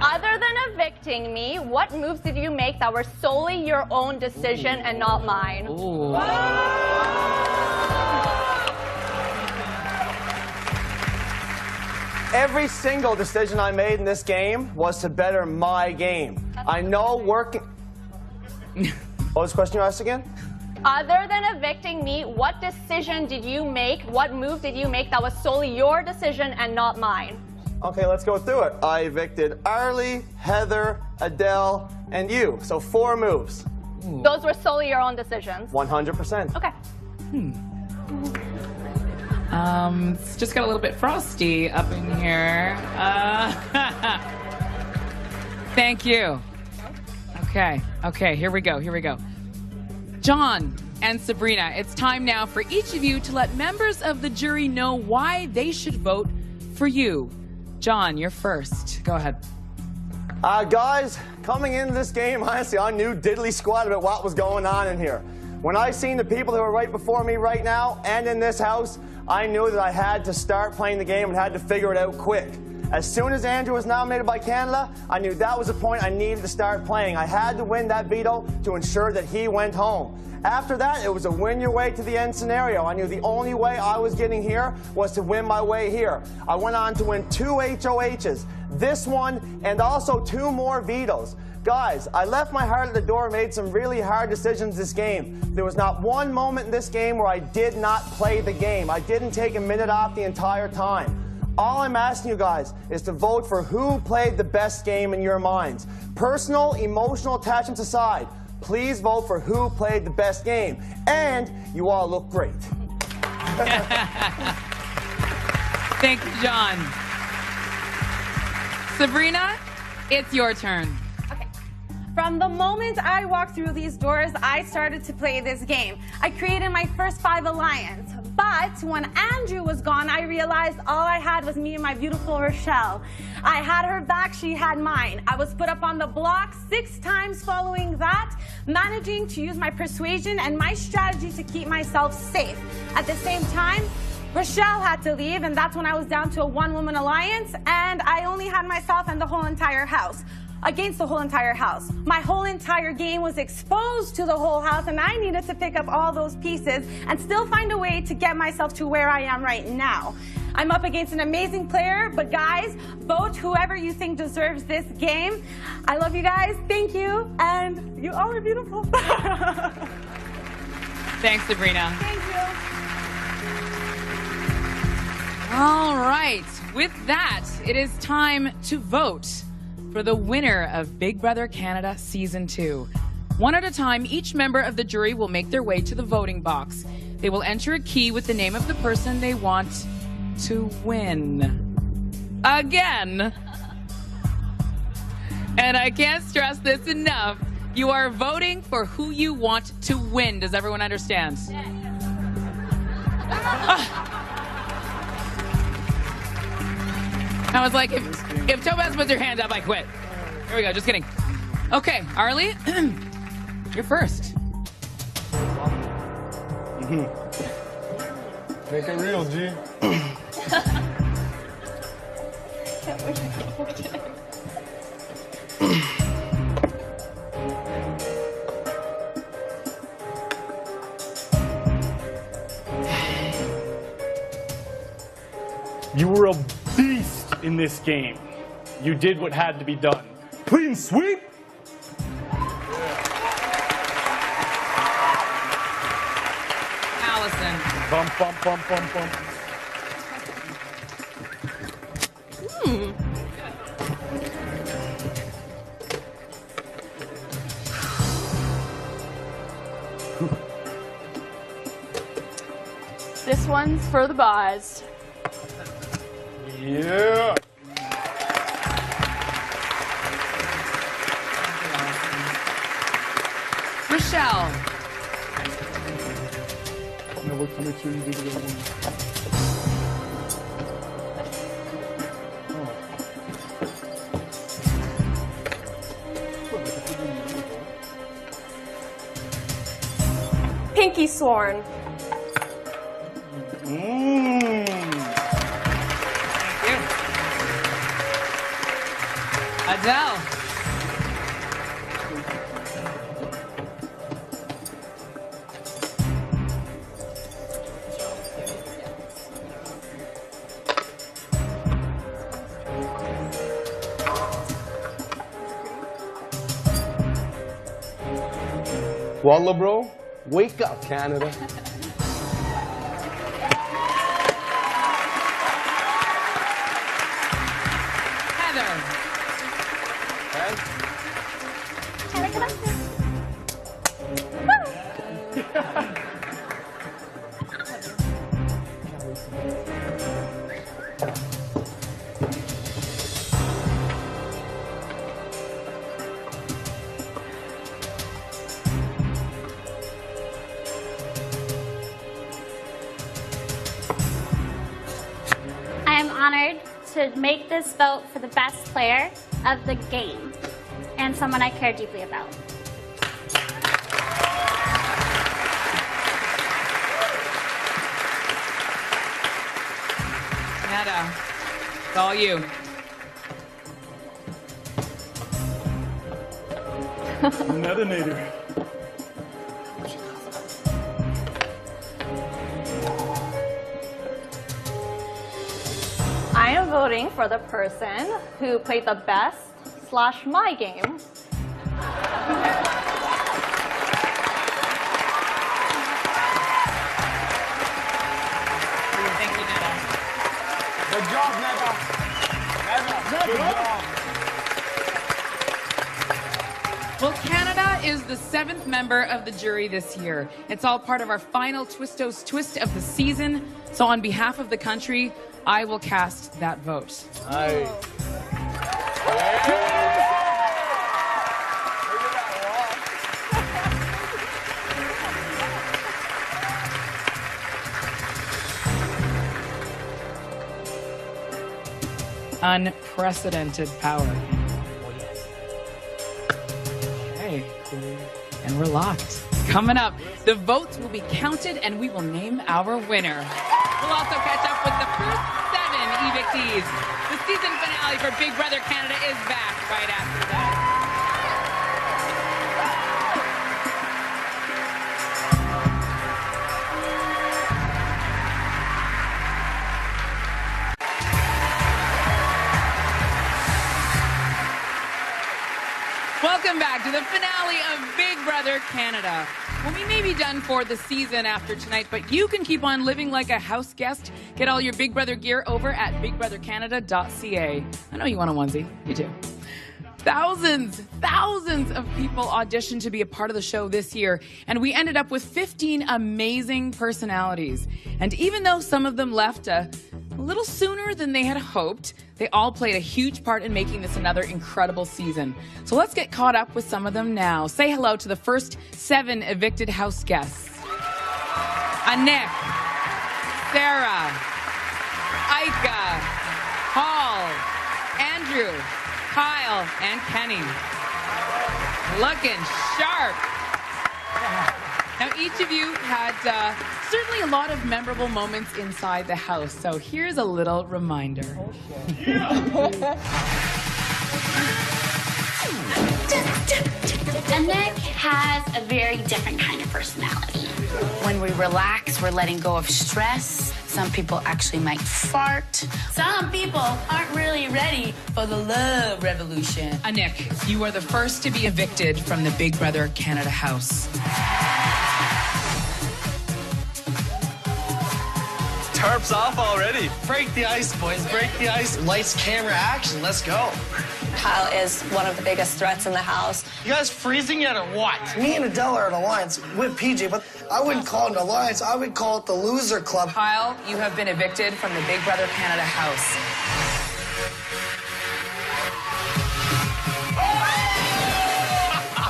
other than evicting me, what moves did you make that were solely your own decision and not mine? Ooh. Every single decision I made in this game was to better my game. I know working... What was the question you asked again? Other than evicting me, what decision did you make, what move did you make that was solely your decision and not mine? Okay, let's go through it. I evicted Arlie, Heather, Adele, and you. So 4 moves. Ooh. Those were solely your own decisions? 100%. Okay. It's just got a little bit frosty up in here. Thank you. Okay, here we go. John and Sabrina, it's time now for each of you to let members of the jury know why they should vote for you. John, you're first. Go ahead. Guys, coming into this game, honestly, I knew diddly squat about what was going on in here. When I seen the people who are right before me right now and in this house, I knew that I had to start playing the game and had to figure it out quick. As soon as Andrew was nominated by Canada, I knew that was the point I needed to start playing. I had to win that veto to ensure that he went home. After that, it was a win your way to the end scenario. I knew the only way I was getting here was to win my way here. I went on to win 2 HOHs, this one, and also 2 more vetoes. Guys, I left my heart at the door and made some really hard decisions this game. There was not one moment in this game where I did not play the game. I didn't take a minute off the entire time. All I'm asking you guys is to vote for who played the best game in your minds. Personal, emotional attachments aside, please vote for who played the best game. And you all look great. Thank you, John. Sabrina, it's your turn. From the moment I walked through these doors, I started to play this game. I created my first 5 alliance. But when Andrew was gone, I realized all I had was me and my beautiful Rochelle. I had her back, she had mine. I was put up on the block 6 times following that, managing to use my persuasion and my strategy to keep myself safe. At the same time, Rochelle had to leave, and that's when I was down to a 1-woman alliance, and I only had myself and the whole entire house. Against the whole entire house. My whole entire game was exposed to the whole house, and I needed to pick up all those pieces and still find a way to get myself to where I am right now. I'm up against an amazing player, but guys, vote whoever you think deserves this game. I love you guys, thank you, and you all are beautiful. Thanks, Sabrina. Thank you. All right, with that, it is time to vote for the winner of Big Brother Canada Season 2. One at a time, each member of the jury will make their way to the voting box. They will enter a key with the name of the person they want to win. Again. And I can't stress this enough. You are voting for who you want to win. Does everyone understand? I was like, if Topaz puts her hand up, I quit. Here we go, just kidding. Okay, Arlie, you're first. Make it real, G. You were a beast in this game. You did what had to be done. Clean sweep. Allison. Bump, bump, bump, bump, bump. This one's for the boys. Yeah. Rochelle. No, look to make sure you do the other one. Pinky sworn. Adele. Walla, bro. Wake up, Canada. I am honored to make this vote for the best player of the game and someone I care deeply about. Netta, it's all you. Netinator. I am voting for the person who played the best / my game. Thank you, Netta. Good job, Netta. Netta, good job. Well, Canada is the 7th member of the jury this year. It's all part of our final Twistos twist of the season. So on behalf of the country, I will cast that vote. Nice. Unprecedented power. Okay, and we're locked. Coming up, the votes will be counted and we will name our winner. We'll also catch up with the first 7 evictees. The season finale for Big Brother Canada is back right after that. Welcome back to the finale of Big Brother Canada. Well, we may be done for the season after tonight, but you can keep on living like a house guest. Get all your Big Brother gear over at bigbrothercanada.ca. I know you want a onesie. You do. Thousands of people auditioned to be a part of the show this year, and we ended up with 15 amazing personalities. And even though some of them left a little sooner than they had hoped, they all played a huge part in making this another incredible season. So let's get caught up with some of them now. Say hello to the first 7 evicted house guests. Anik, Sarah, Aika, Paul, Andrew, Kyle, and Kenny. Looking sharp. Now, each of you had certainly a lot of memorable moments inside the house, so here's a little reminder. Nick has a very different kind of personality. When we relax, we're letting go of stress. Some people actually might fart. Some people aren't really ready for the love revolution. Nick, you are the first to be evicted from the Big Brother Canada house. Tarp's off already. Break the ice, boys. Break the ice. Lights, camera, action. Let's go. Kyle is one of the biggest threats in the house. You guys freezing yet or what? Me and Adele are an alliance with PJ, but I wouldn't call it an alliance. I would call it the loser club. Kyle, you have been evicted from the Big Brother Canada house.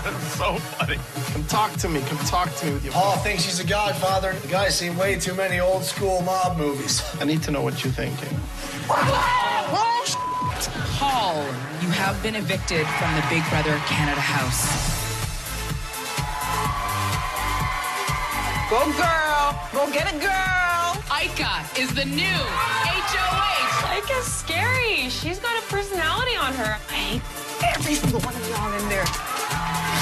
That's so funny. Come talk to me. Come talk to me with your Paul thinks he's a godfather. The guy's seen way too many old school mob movies. I need to know what you're thinking. Paul, you have been evicted from the Big Brother Canada house. Go, girl. Go get it, girl. Ika is the new HOH. Ika's scary. She's got a personality on her. I hate every single one of y'all in there.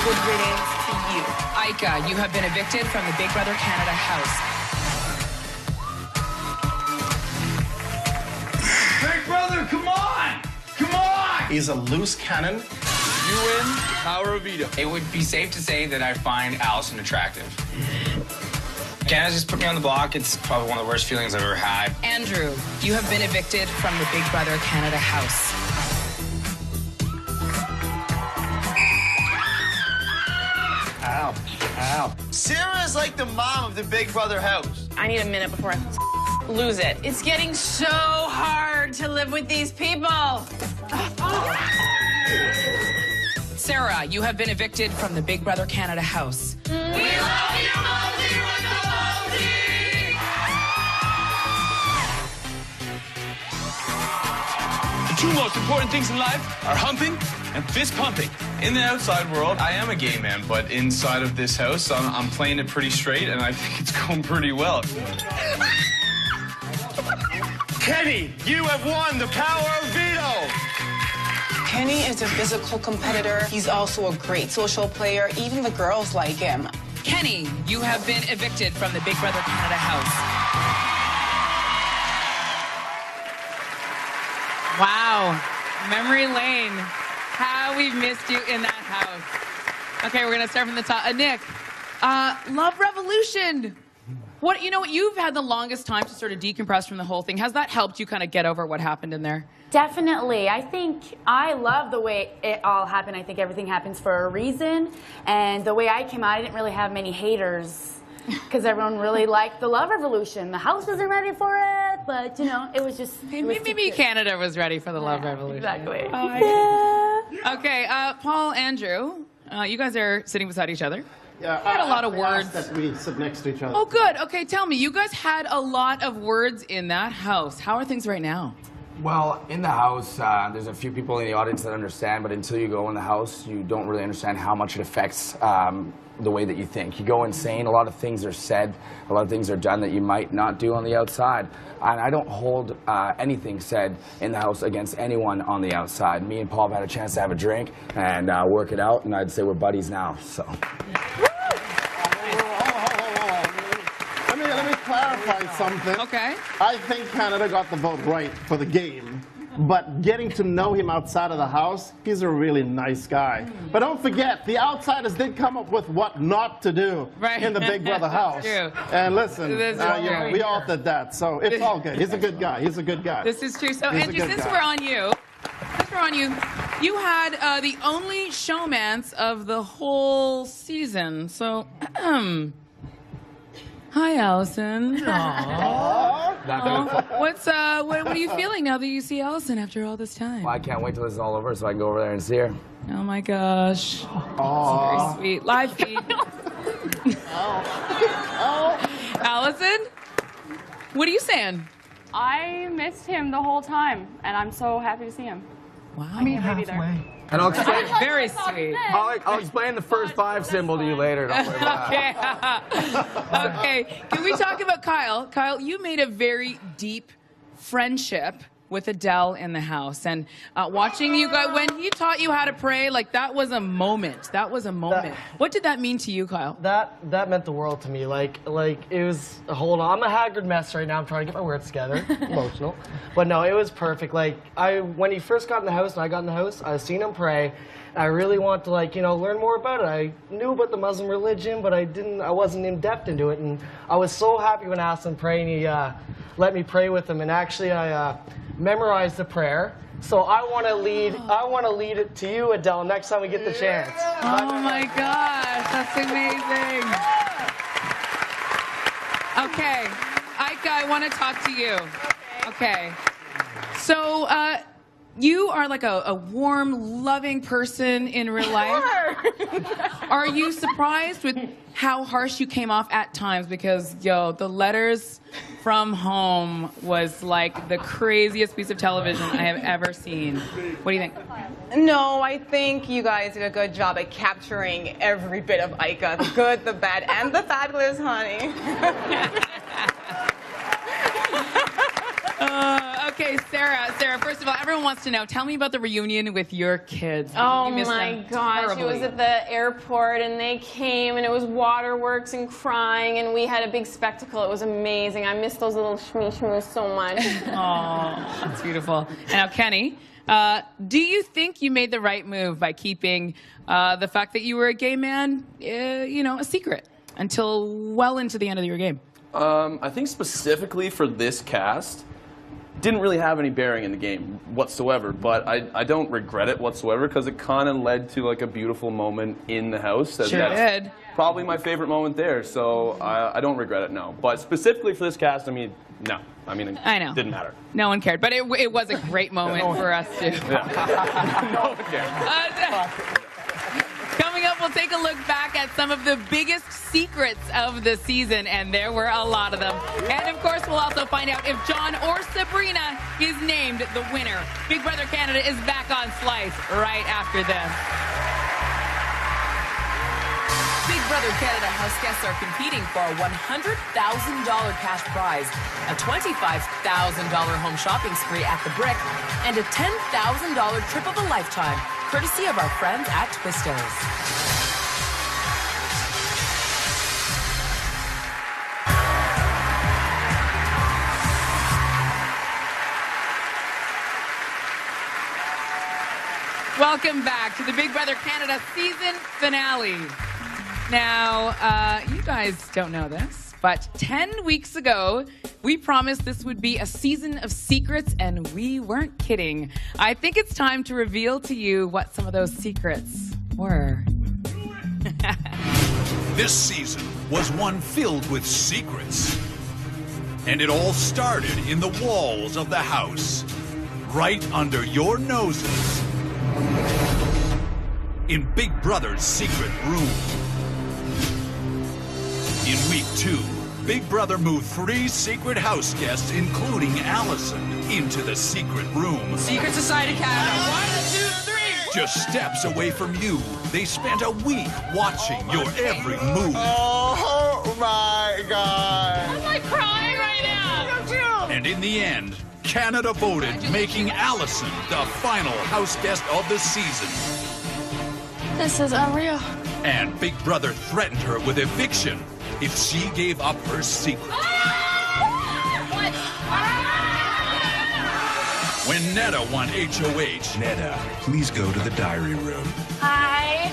Good riddance to you. Ika, you have been evicted from the Big Brother Canada house. Big Brother, come on! Come on! He's a loose cannon. You win, power of veto. It would be safe to say that I find Allison attractive. Canada just put me on the block. It's probably one of the worst feelings I've ever had. Andrew, you have been evicted from the Big Brother Canada house. Ow. Ow. Sarah is like the mom of the Big Brother house. I need a minute before I lose it. It's getting so hard to live with these people. Sarah, you have been evicted from the Big Brother Canada house. We love you, Mosey, with the Mosey! The two most important things in life are humping and fist pumping. In the outside world, I am a gay man, but inside of this house, I'm playing it pretty straight, and I think it's going pretty well. Kenny, you have won the power of veto. Kenny is a physical competitor. He's also a great social player. Even the girls like him. Kenny, you have been evicted from the Big Brother Canada house. Wow. Memory lane. How we've missed you in that house. Okay, we're going to start from the top. Nick, Love Revolution. What, you know what, you've had the longest time to sort of decompress from the whole thing. Has that helped you kind of get over what happened in there? Definitely. I think I love the way it all happened. I think everything happens for a reason. And the way I came out, I didn't really have many haters because everyone really liked the Love Revolution. The house wasn't ready for it, but, you know, it was just... Maybe Canada was ready for the Love Revolution. Exactly. Okay, Paul, Andrew, you guys are sitting beside each other. Yeah, had a lot of words. That we sit next to each other. Oh, good. Okay, tell me, you guys had a lot of words in that house. How are things right now? Well, in the house, there's a few people in the audience that understand, but until you go in the house, you don't really understand how much it affects the way that you think. You go insane. A lot of things are said. A lot of things are done that you might not do on the outside. And I don't hold anything said in the house against anyone on the outside. Me and Paul have had a chance to have a drink and work it out, and I'd say we're buddies now, so. Let me clarify something. Okay. I think Canada got the vote right for the game. But getting to know him outside of the house, he's a really nice guy. But don't forget, the outsiders did come up with what not to do in the Big Brother house. True. And listen, we all did that, so it's all good. He's a good guy. He's a good guy. This is true. So, Andrew, since we're on you, you had the only showmance of the whole season. So, hi, Allison. What are you feeling now that you see Allison after all this time? Well, I can't wait till this is all over so I can go over there and see her. Oh my gosh. Very sweet. Live feed. Allison, what are you saying? I missed him the whole time, and I'm so happy to see him. Wow. I mean, halfway. And I'll explain. Very sweet. I'll explain the first 5 symbol to you later. Don't worry about Okay. Okay. Can we talk about Kyle? Kyle, you made a very deep friendship with Adele in the house, and watching you guys when he taught you how to pray, like that was a moment. That was a moment. What did that mean to you, Kyle? That meant the world to me. Like it was. Hold on, I'm a haggard mess right now. I'm trying to get my words together. Emotional, but no, it was perfect. Like when he first got in the house and I got in the house, I seen him pray. I really want to learn more about it. I knew about the Muslim religion, but I wasn't in depth into it, and I was so happy when I asked him to pray, and he let me pray with him. And actually, I memorized the prayer. So I want to lead it to you, Adele, next time we get the chance. Oh my gosh, that's amazing. Okay, Ika, I want to talk to you. Okay. So you are like a warm, loving person in real life. Are you surprised with how harsh you came off at times? Because, the letters from home was like the craziest piece of television I have ever seen. What do you think? No, I think you guys did a good job at capturing every bit of Ika, the good, the bad, and the fabulous, honey. Okay, Sarah, first of all, everyone wants to know, tell me about the reunion with your kids. Oh You missed my them gosh, terribly. it was at the airport and they came and it was waterworks and crying and we had a big spectacle. It was amazing. I missed those little shmee-shmoos so much. Oh, that's beautiful. And now, Kenny, do you think you made the right move by keeping the fact that you were a gay man, a secret until well into the end of your game? I think specifically for this cast, didn't really have any bearing in the game whatsoever, but I don't regret it whatsoever because it kind of led to like a beautiful moment in the house. That's did. Probably my favorite moment there, so I don't regret it, no. But specifically for this cast, no. I mean, I know. Didn't matter. No one cared, but it was a great moment for us too. Yeah. No one cared. Coming up, we'll take a look back at some of the biggest secrets of the season, and there were a lot of them. And of course, we'll also find out if John or Sabrina is named the winner. Big Brother Canada is back on Slice right after this. Big Brother Canada house guests are competing for a $100,000 cash prize, a $25,000 home shopping spree at the Brick, and a $10,000 trip of a lifetime, courtesy of our friends at Twistos. Welcome back to the Big Brother Canada season finale. Now, you guys don't know this, but 10 weeks ago, we promised this would be a season of secrets, and we weren't kidding. I think it's time to reveal to you what some of those secrets were. This season was one filled with secrets. And it all started in the walls of the house, right under your noses. In Big Brother's secret room. In week 2, Big Brother moved 3 secret house guests, including Allison, into the secret room. Secret Society Canada. 1, 2, 3. Just steps away from you, they spent a week watching your every move. Oh my God. I'm like crying right now. And in the end, Canada voted, making Allison the final house guest of the season. This is unreal. And Big Brother threatened her with eviction if she gave up her secret. When Netta won HOH... Netta, please go to the diary room. Hi.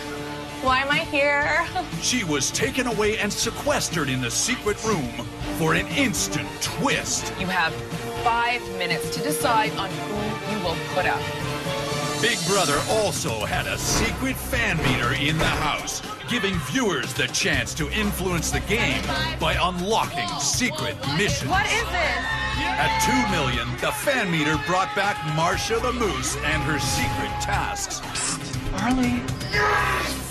Why am I here? She was taken away and sequestered in the secret room for an instant twist. You have 5 minutes to decide on who you will put up. Big Brother also had a secret fan meter in the house, giving viewers the chance to influence the game by unlocking secret missions. What is this? At 2 million, the fan meter brought back Marsha the Moose and her secret tasks. Marley.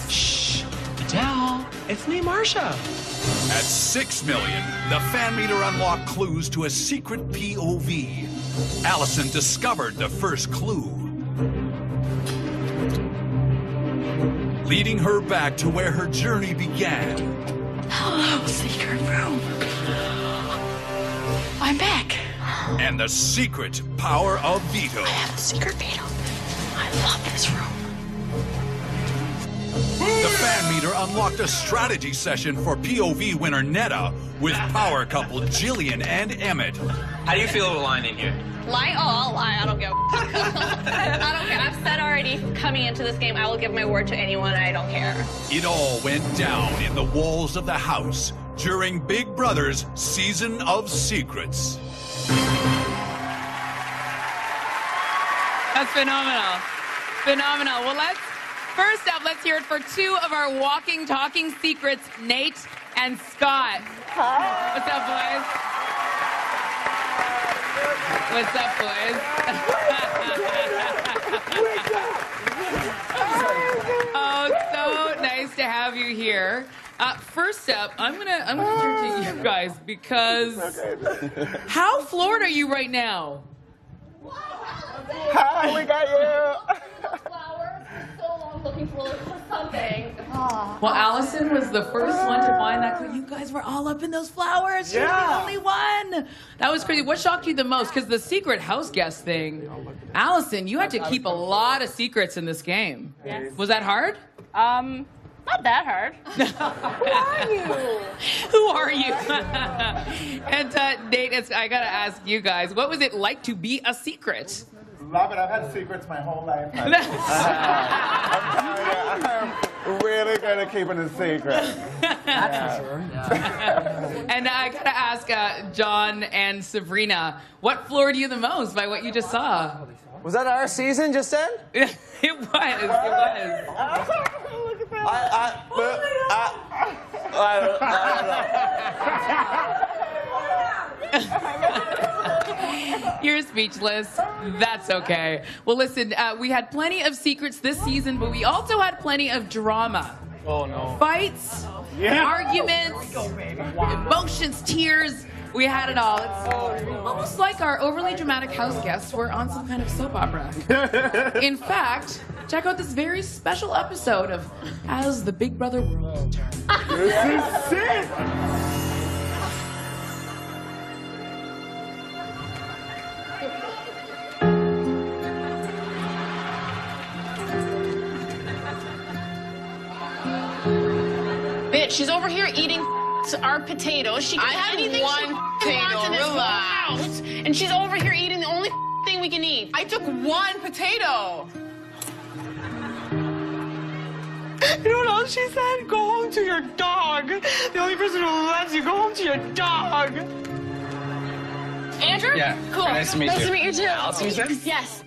Shh. Adele. It's me, Marsha. At 6 million, the fan meter unlocked clues to a secret POV. Allison discovered the first clue. leading her back to where her journey began. Hello, secret room. I'm back. And the secret power of veto. I have a secret veto. I love this room. The fan meter unlocked a strategy session for POV winner Netta with power couple Jillian and Emmett. How do you feel about lying in here? Lie? Oh, I'll lie. I don't give a I don't care. I've said already coming into this game, I will give my word to anyone. I don't care. It all went down in the walls of the house during Big Brother's Season of Secrets. That's phenomenal. Phenomenal. Well, first up, let's hear it for two of our walking, talking secrets, Nate and Scott. Hi. What's up, boys? What's up, boys? Oh, so nice to have you here. First up, I'm gonna turn to you guys because how floored are you right now? Hi, we got you. Looking for something. Well, Allison was the first one to find that. You guys were all up in those flowers. She was the only one. That was crazy. What shocked you the most? Because the secret house guest thing, Allison, you had to keep a lot of secrets in this game. Yes. Was that hard? Not that hard. Who are you? And Nate, I gotta ask you guys, what was it like to be a secret? Love it. I've had secrets my whole life. I'm really good at keeping a secret. That's for sure. And I gotta ask John and Sabrina, what floored you the most by what you just saw? Was that our season just then? It was. Look at that. You're speechless. That's okay. Well, listen, we had plenty of secrets this season, but we also had plenty of drama. Oh, no. Fights, arguments, emotions, tears. We had it all. It's almost like our overly dramatic house guests were on some kind of soap opera. In fact, check out this very special episode of As the Big Brother World Turns. This is sick! Bitch, she's over here eating our potatoes. She can have anything one potato, in this whole house, and she's over here eating the only thing we can eat. I took one potato. You know what else she said? Go home to your dog. The only person who lets you go home to your dog. Andrew? Yeah. Cool. Nice to meet you. Nice to meet you too. Allison, you said? Yes.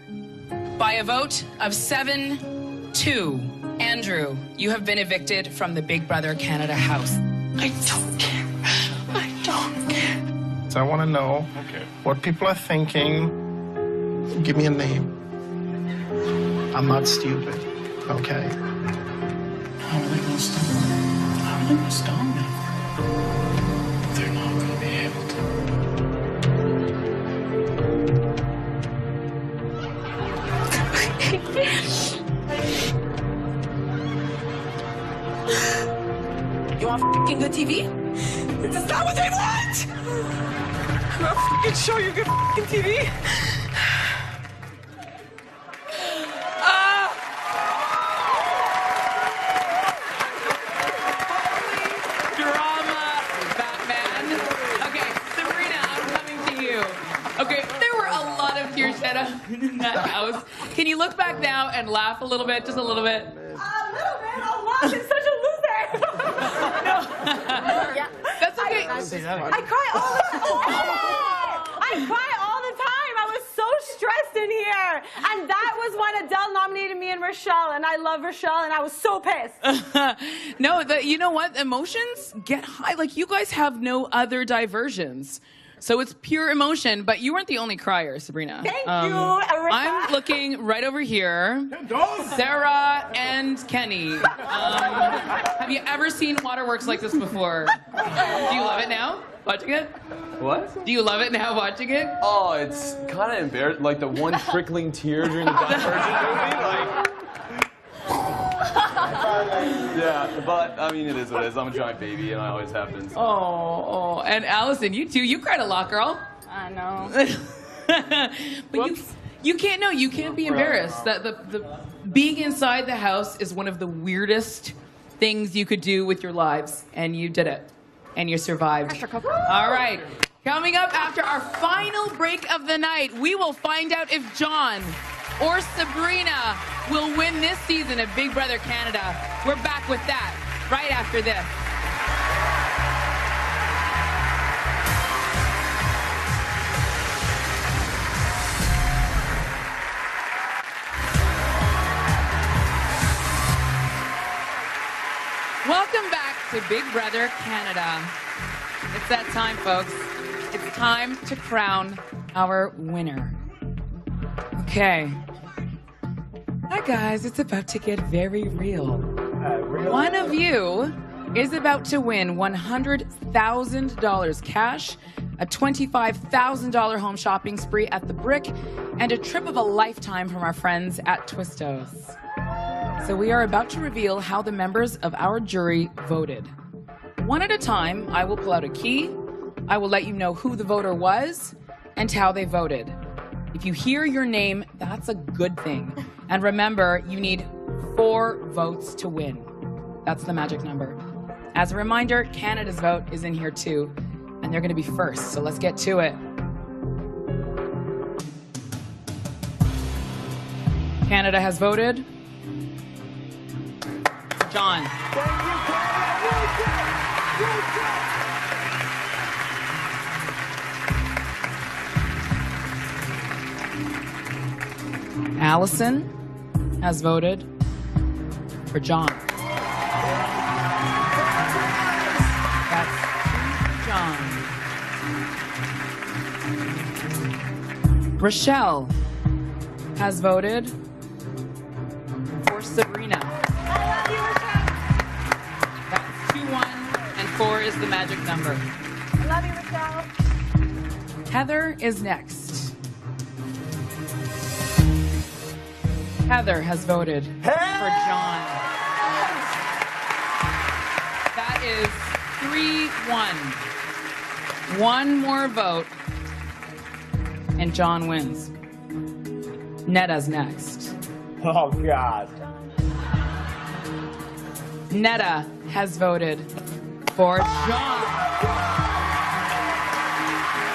By a vote of 7-2, Andrew, you have been evicted from the Big Brother Canada house. I don't care. I don't care. So I want to know what people are thinking. Give me a name. I'm not stupid, okay? How are they going to stop me? How are they going to stop me? They're not going to be able to. You want f***ing good TV? Is that what they want? I'm gonna f***ing show you good f***ing TV. Drama, Batman. Okay, Sabrina, I'm coming to you. Okay, there were a lot of tears shed up in that house. Can you look back now and laugh a little bit, just a little bit? A little bit, a lot. He's such a loser. Yeah. That's okay. I cry all the time. I cry all the time. I was so stressed in here. And that was when Adele nominated me and Rochelle. And I love Rochelle. And I was so pissed. No, you know what? Emotions get high. Like, you guys have no other diversions. So it's pure emotion, but you weren't the only crier, Sabrina. Thank you, Erica. I'm looking right over here. Sarah and Kenny. Have you ever seen waterworks like this before? Do you love it now, watching it? What? Do you love it now, watching it? Oh, it's kind of embarrassing. Like the one trickling tear during the diversion movie. Like, Yeah, but I mean, it is what it is. I'm a giant baby, and I always have been. So. Oh, and Allison, you too. You cried a lot, girl. I know. But you can't be embarrassed. That the being inside the house is one of the weirdest things you could do with your lives, and you did it, and you survived. All right, coming up after our final break of the night, we will find out if John or Sabrina will win this season of Big Brother Canada. We're back with that right after this. Welcome back to Big Brother Canada. It's that time, folks. It's time to crown our winner. Okay. Hi, guys. It's about to get very real. One of you is about to win $100,000 cash, a $25,000 home shopping spree at the Brick, and a trip of a lifetime from our friends at Twistos. So we are about to reveal how the members of our jury voted. One at a time, I will pull out a key. I will let you know who the voter was and how they voted. If you hear your name, that's a good thing. And remember, you need 4 votes to win. That's the magic number. As a reminder, Canada's vote is in here too, and they're going to be first. So let's get to it. Canada has voted. John. Allison has voted for John. That's John. Rochelle has voted for Sabrina. That's 2-1, and 4 is the magic number. I love you, Rochelle. Heather is next. Heather has voted for John. That is 3-1. One more vote, and John wins. Netta's next. Oh, God. Netta has voted for John.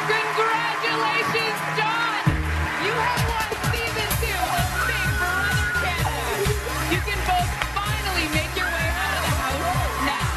Congratulations, John! You have won season 2 of Big Brother Canada. You can both finally make your way out of the house now.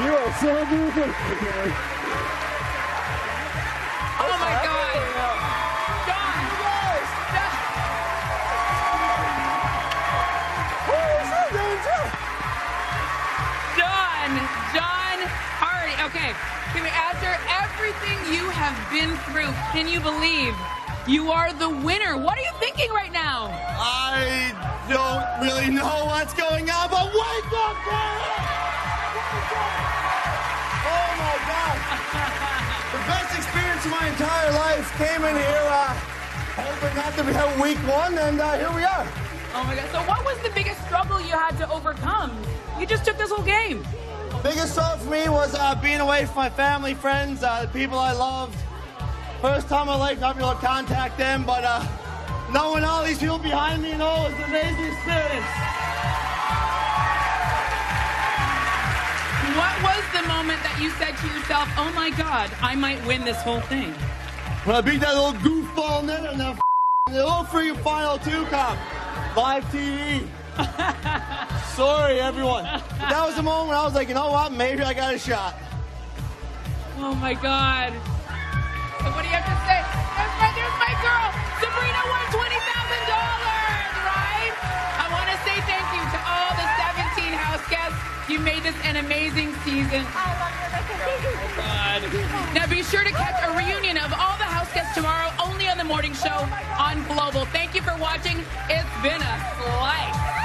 You are so beautiful. Oh my God. John. John Hardy. Okay. After everything you have been through, can you believe you are the winner? What are you thinking right now? I don't really know what's going on, but wake up, Canada! Oh my God! The best experience of my entire life. Came in here hoping not to be at week 1, and here we are. Oh my God. So what was the biggest struggle you had to overcome? You just took this whole game. Biggest struggle for me was being away from my family, friends, the people I loved. First time in my life not being able to contact them, but knowing all these people behind me, it was an amazing experience. What was the moment that you said to yourself, oh my God, I might win this whole thing? When I beat that little goofball net and the little freaking final 2 cup. Live TV. Sorry, everyone. But that was the moment when I was like, you know what? Maybe I got a shot. Oh my God. So what do you have to say? There's my girl. Sabrina won $20,000, right? I want to say thank you to all the 17 house guests. You made this an amazing season. I love you, Rebecca. Thank you. Oh God. Now be sure to catch a reunion of all the house guests tomorrow, only on The Morning Show on Global. Thank you for watching. It's been a slice.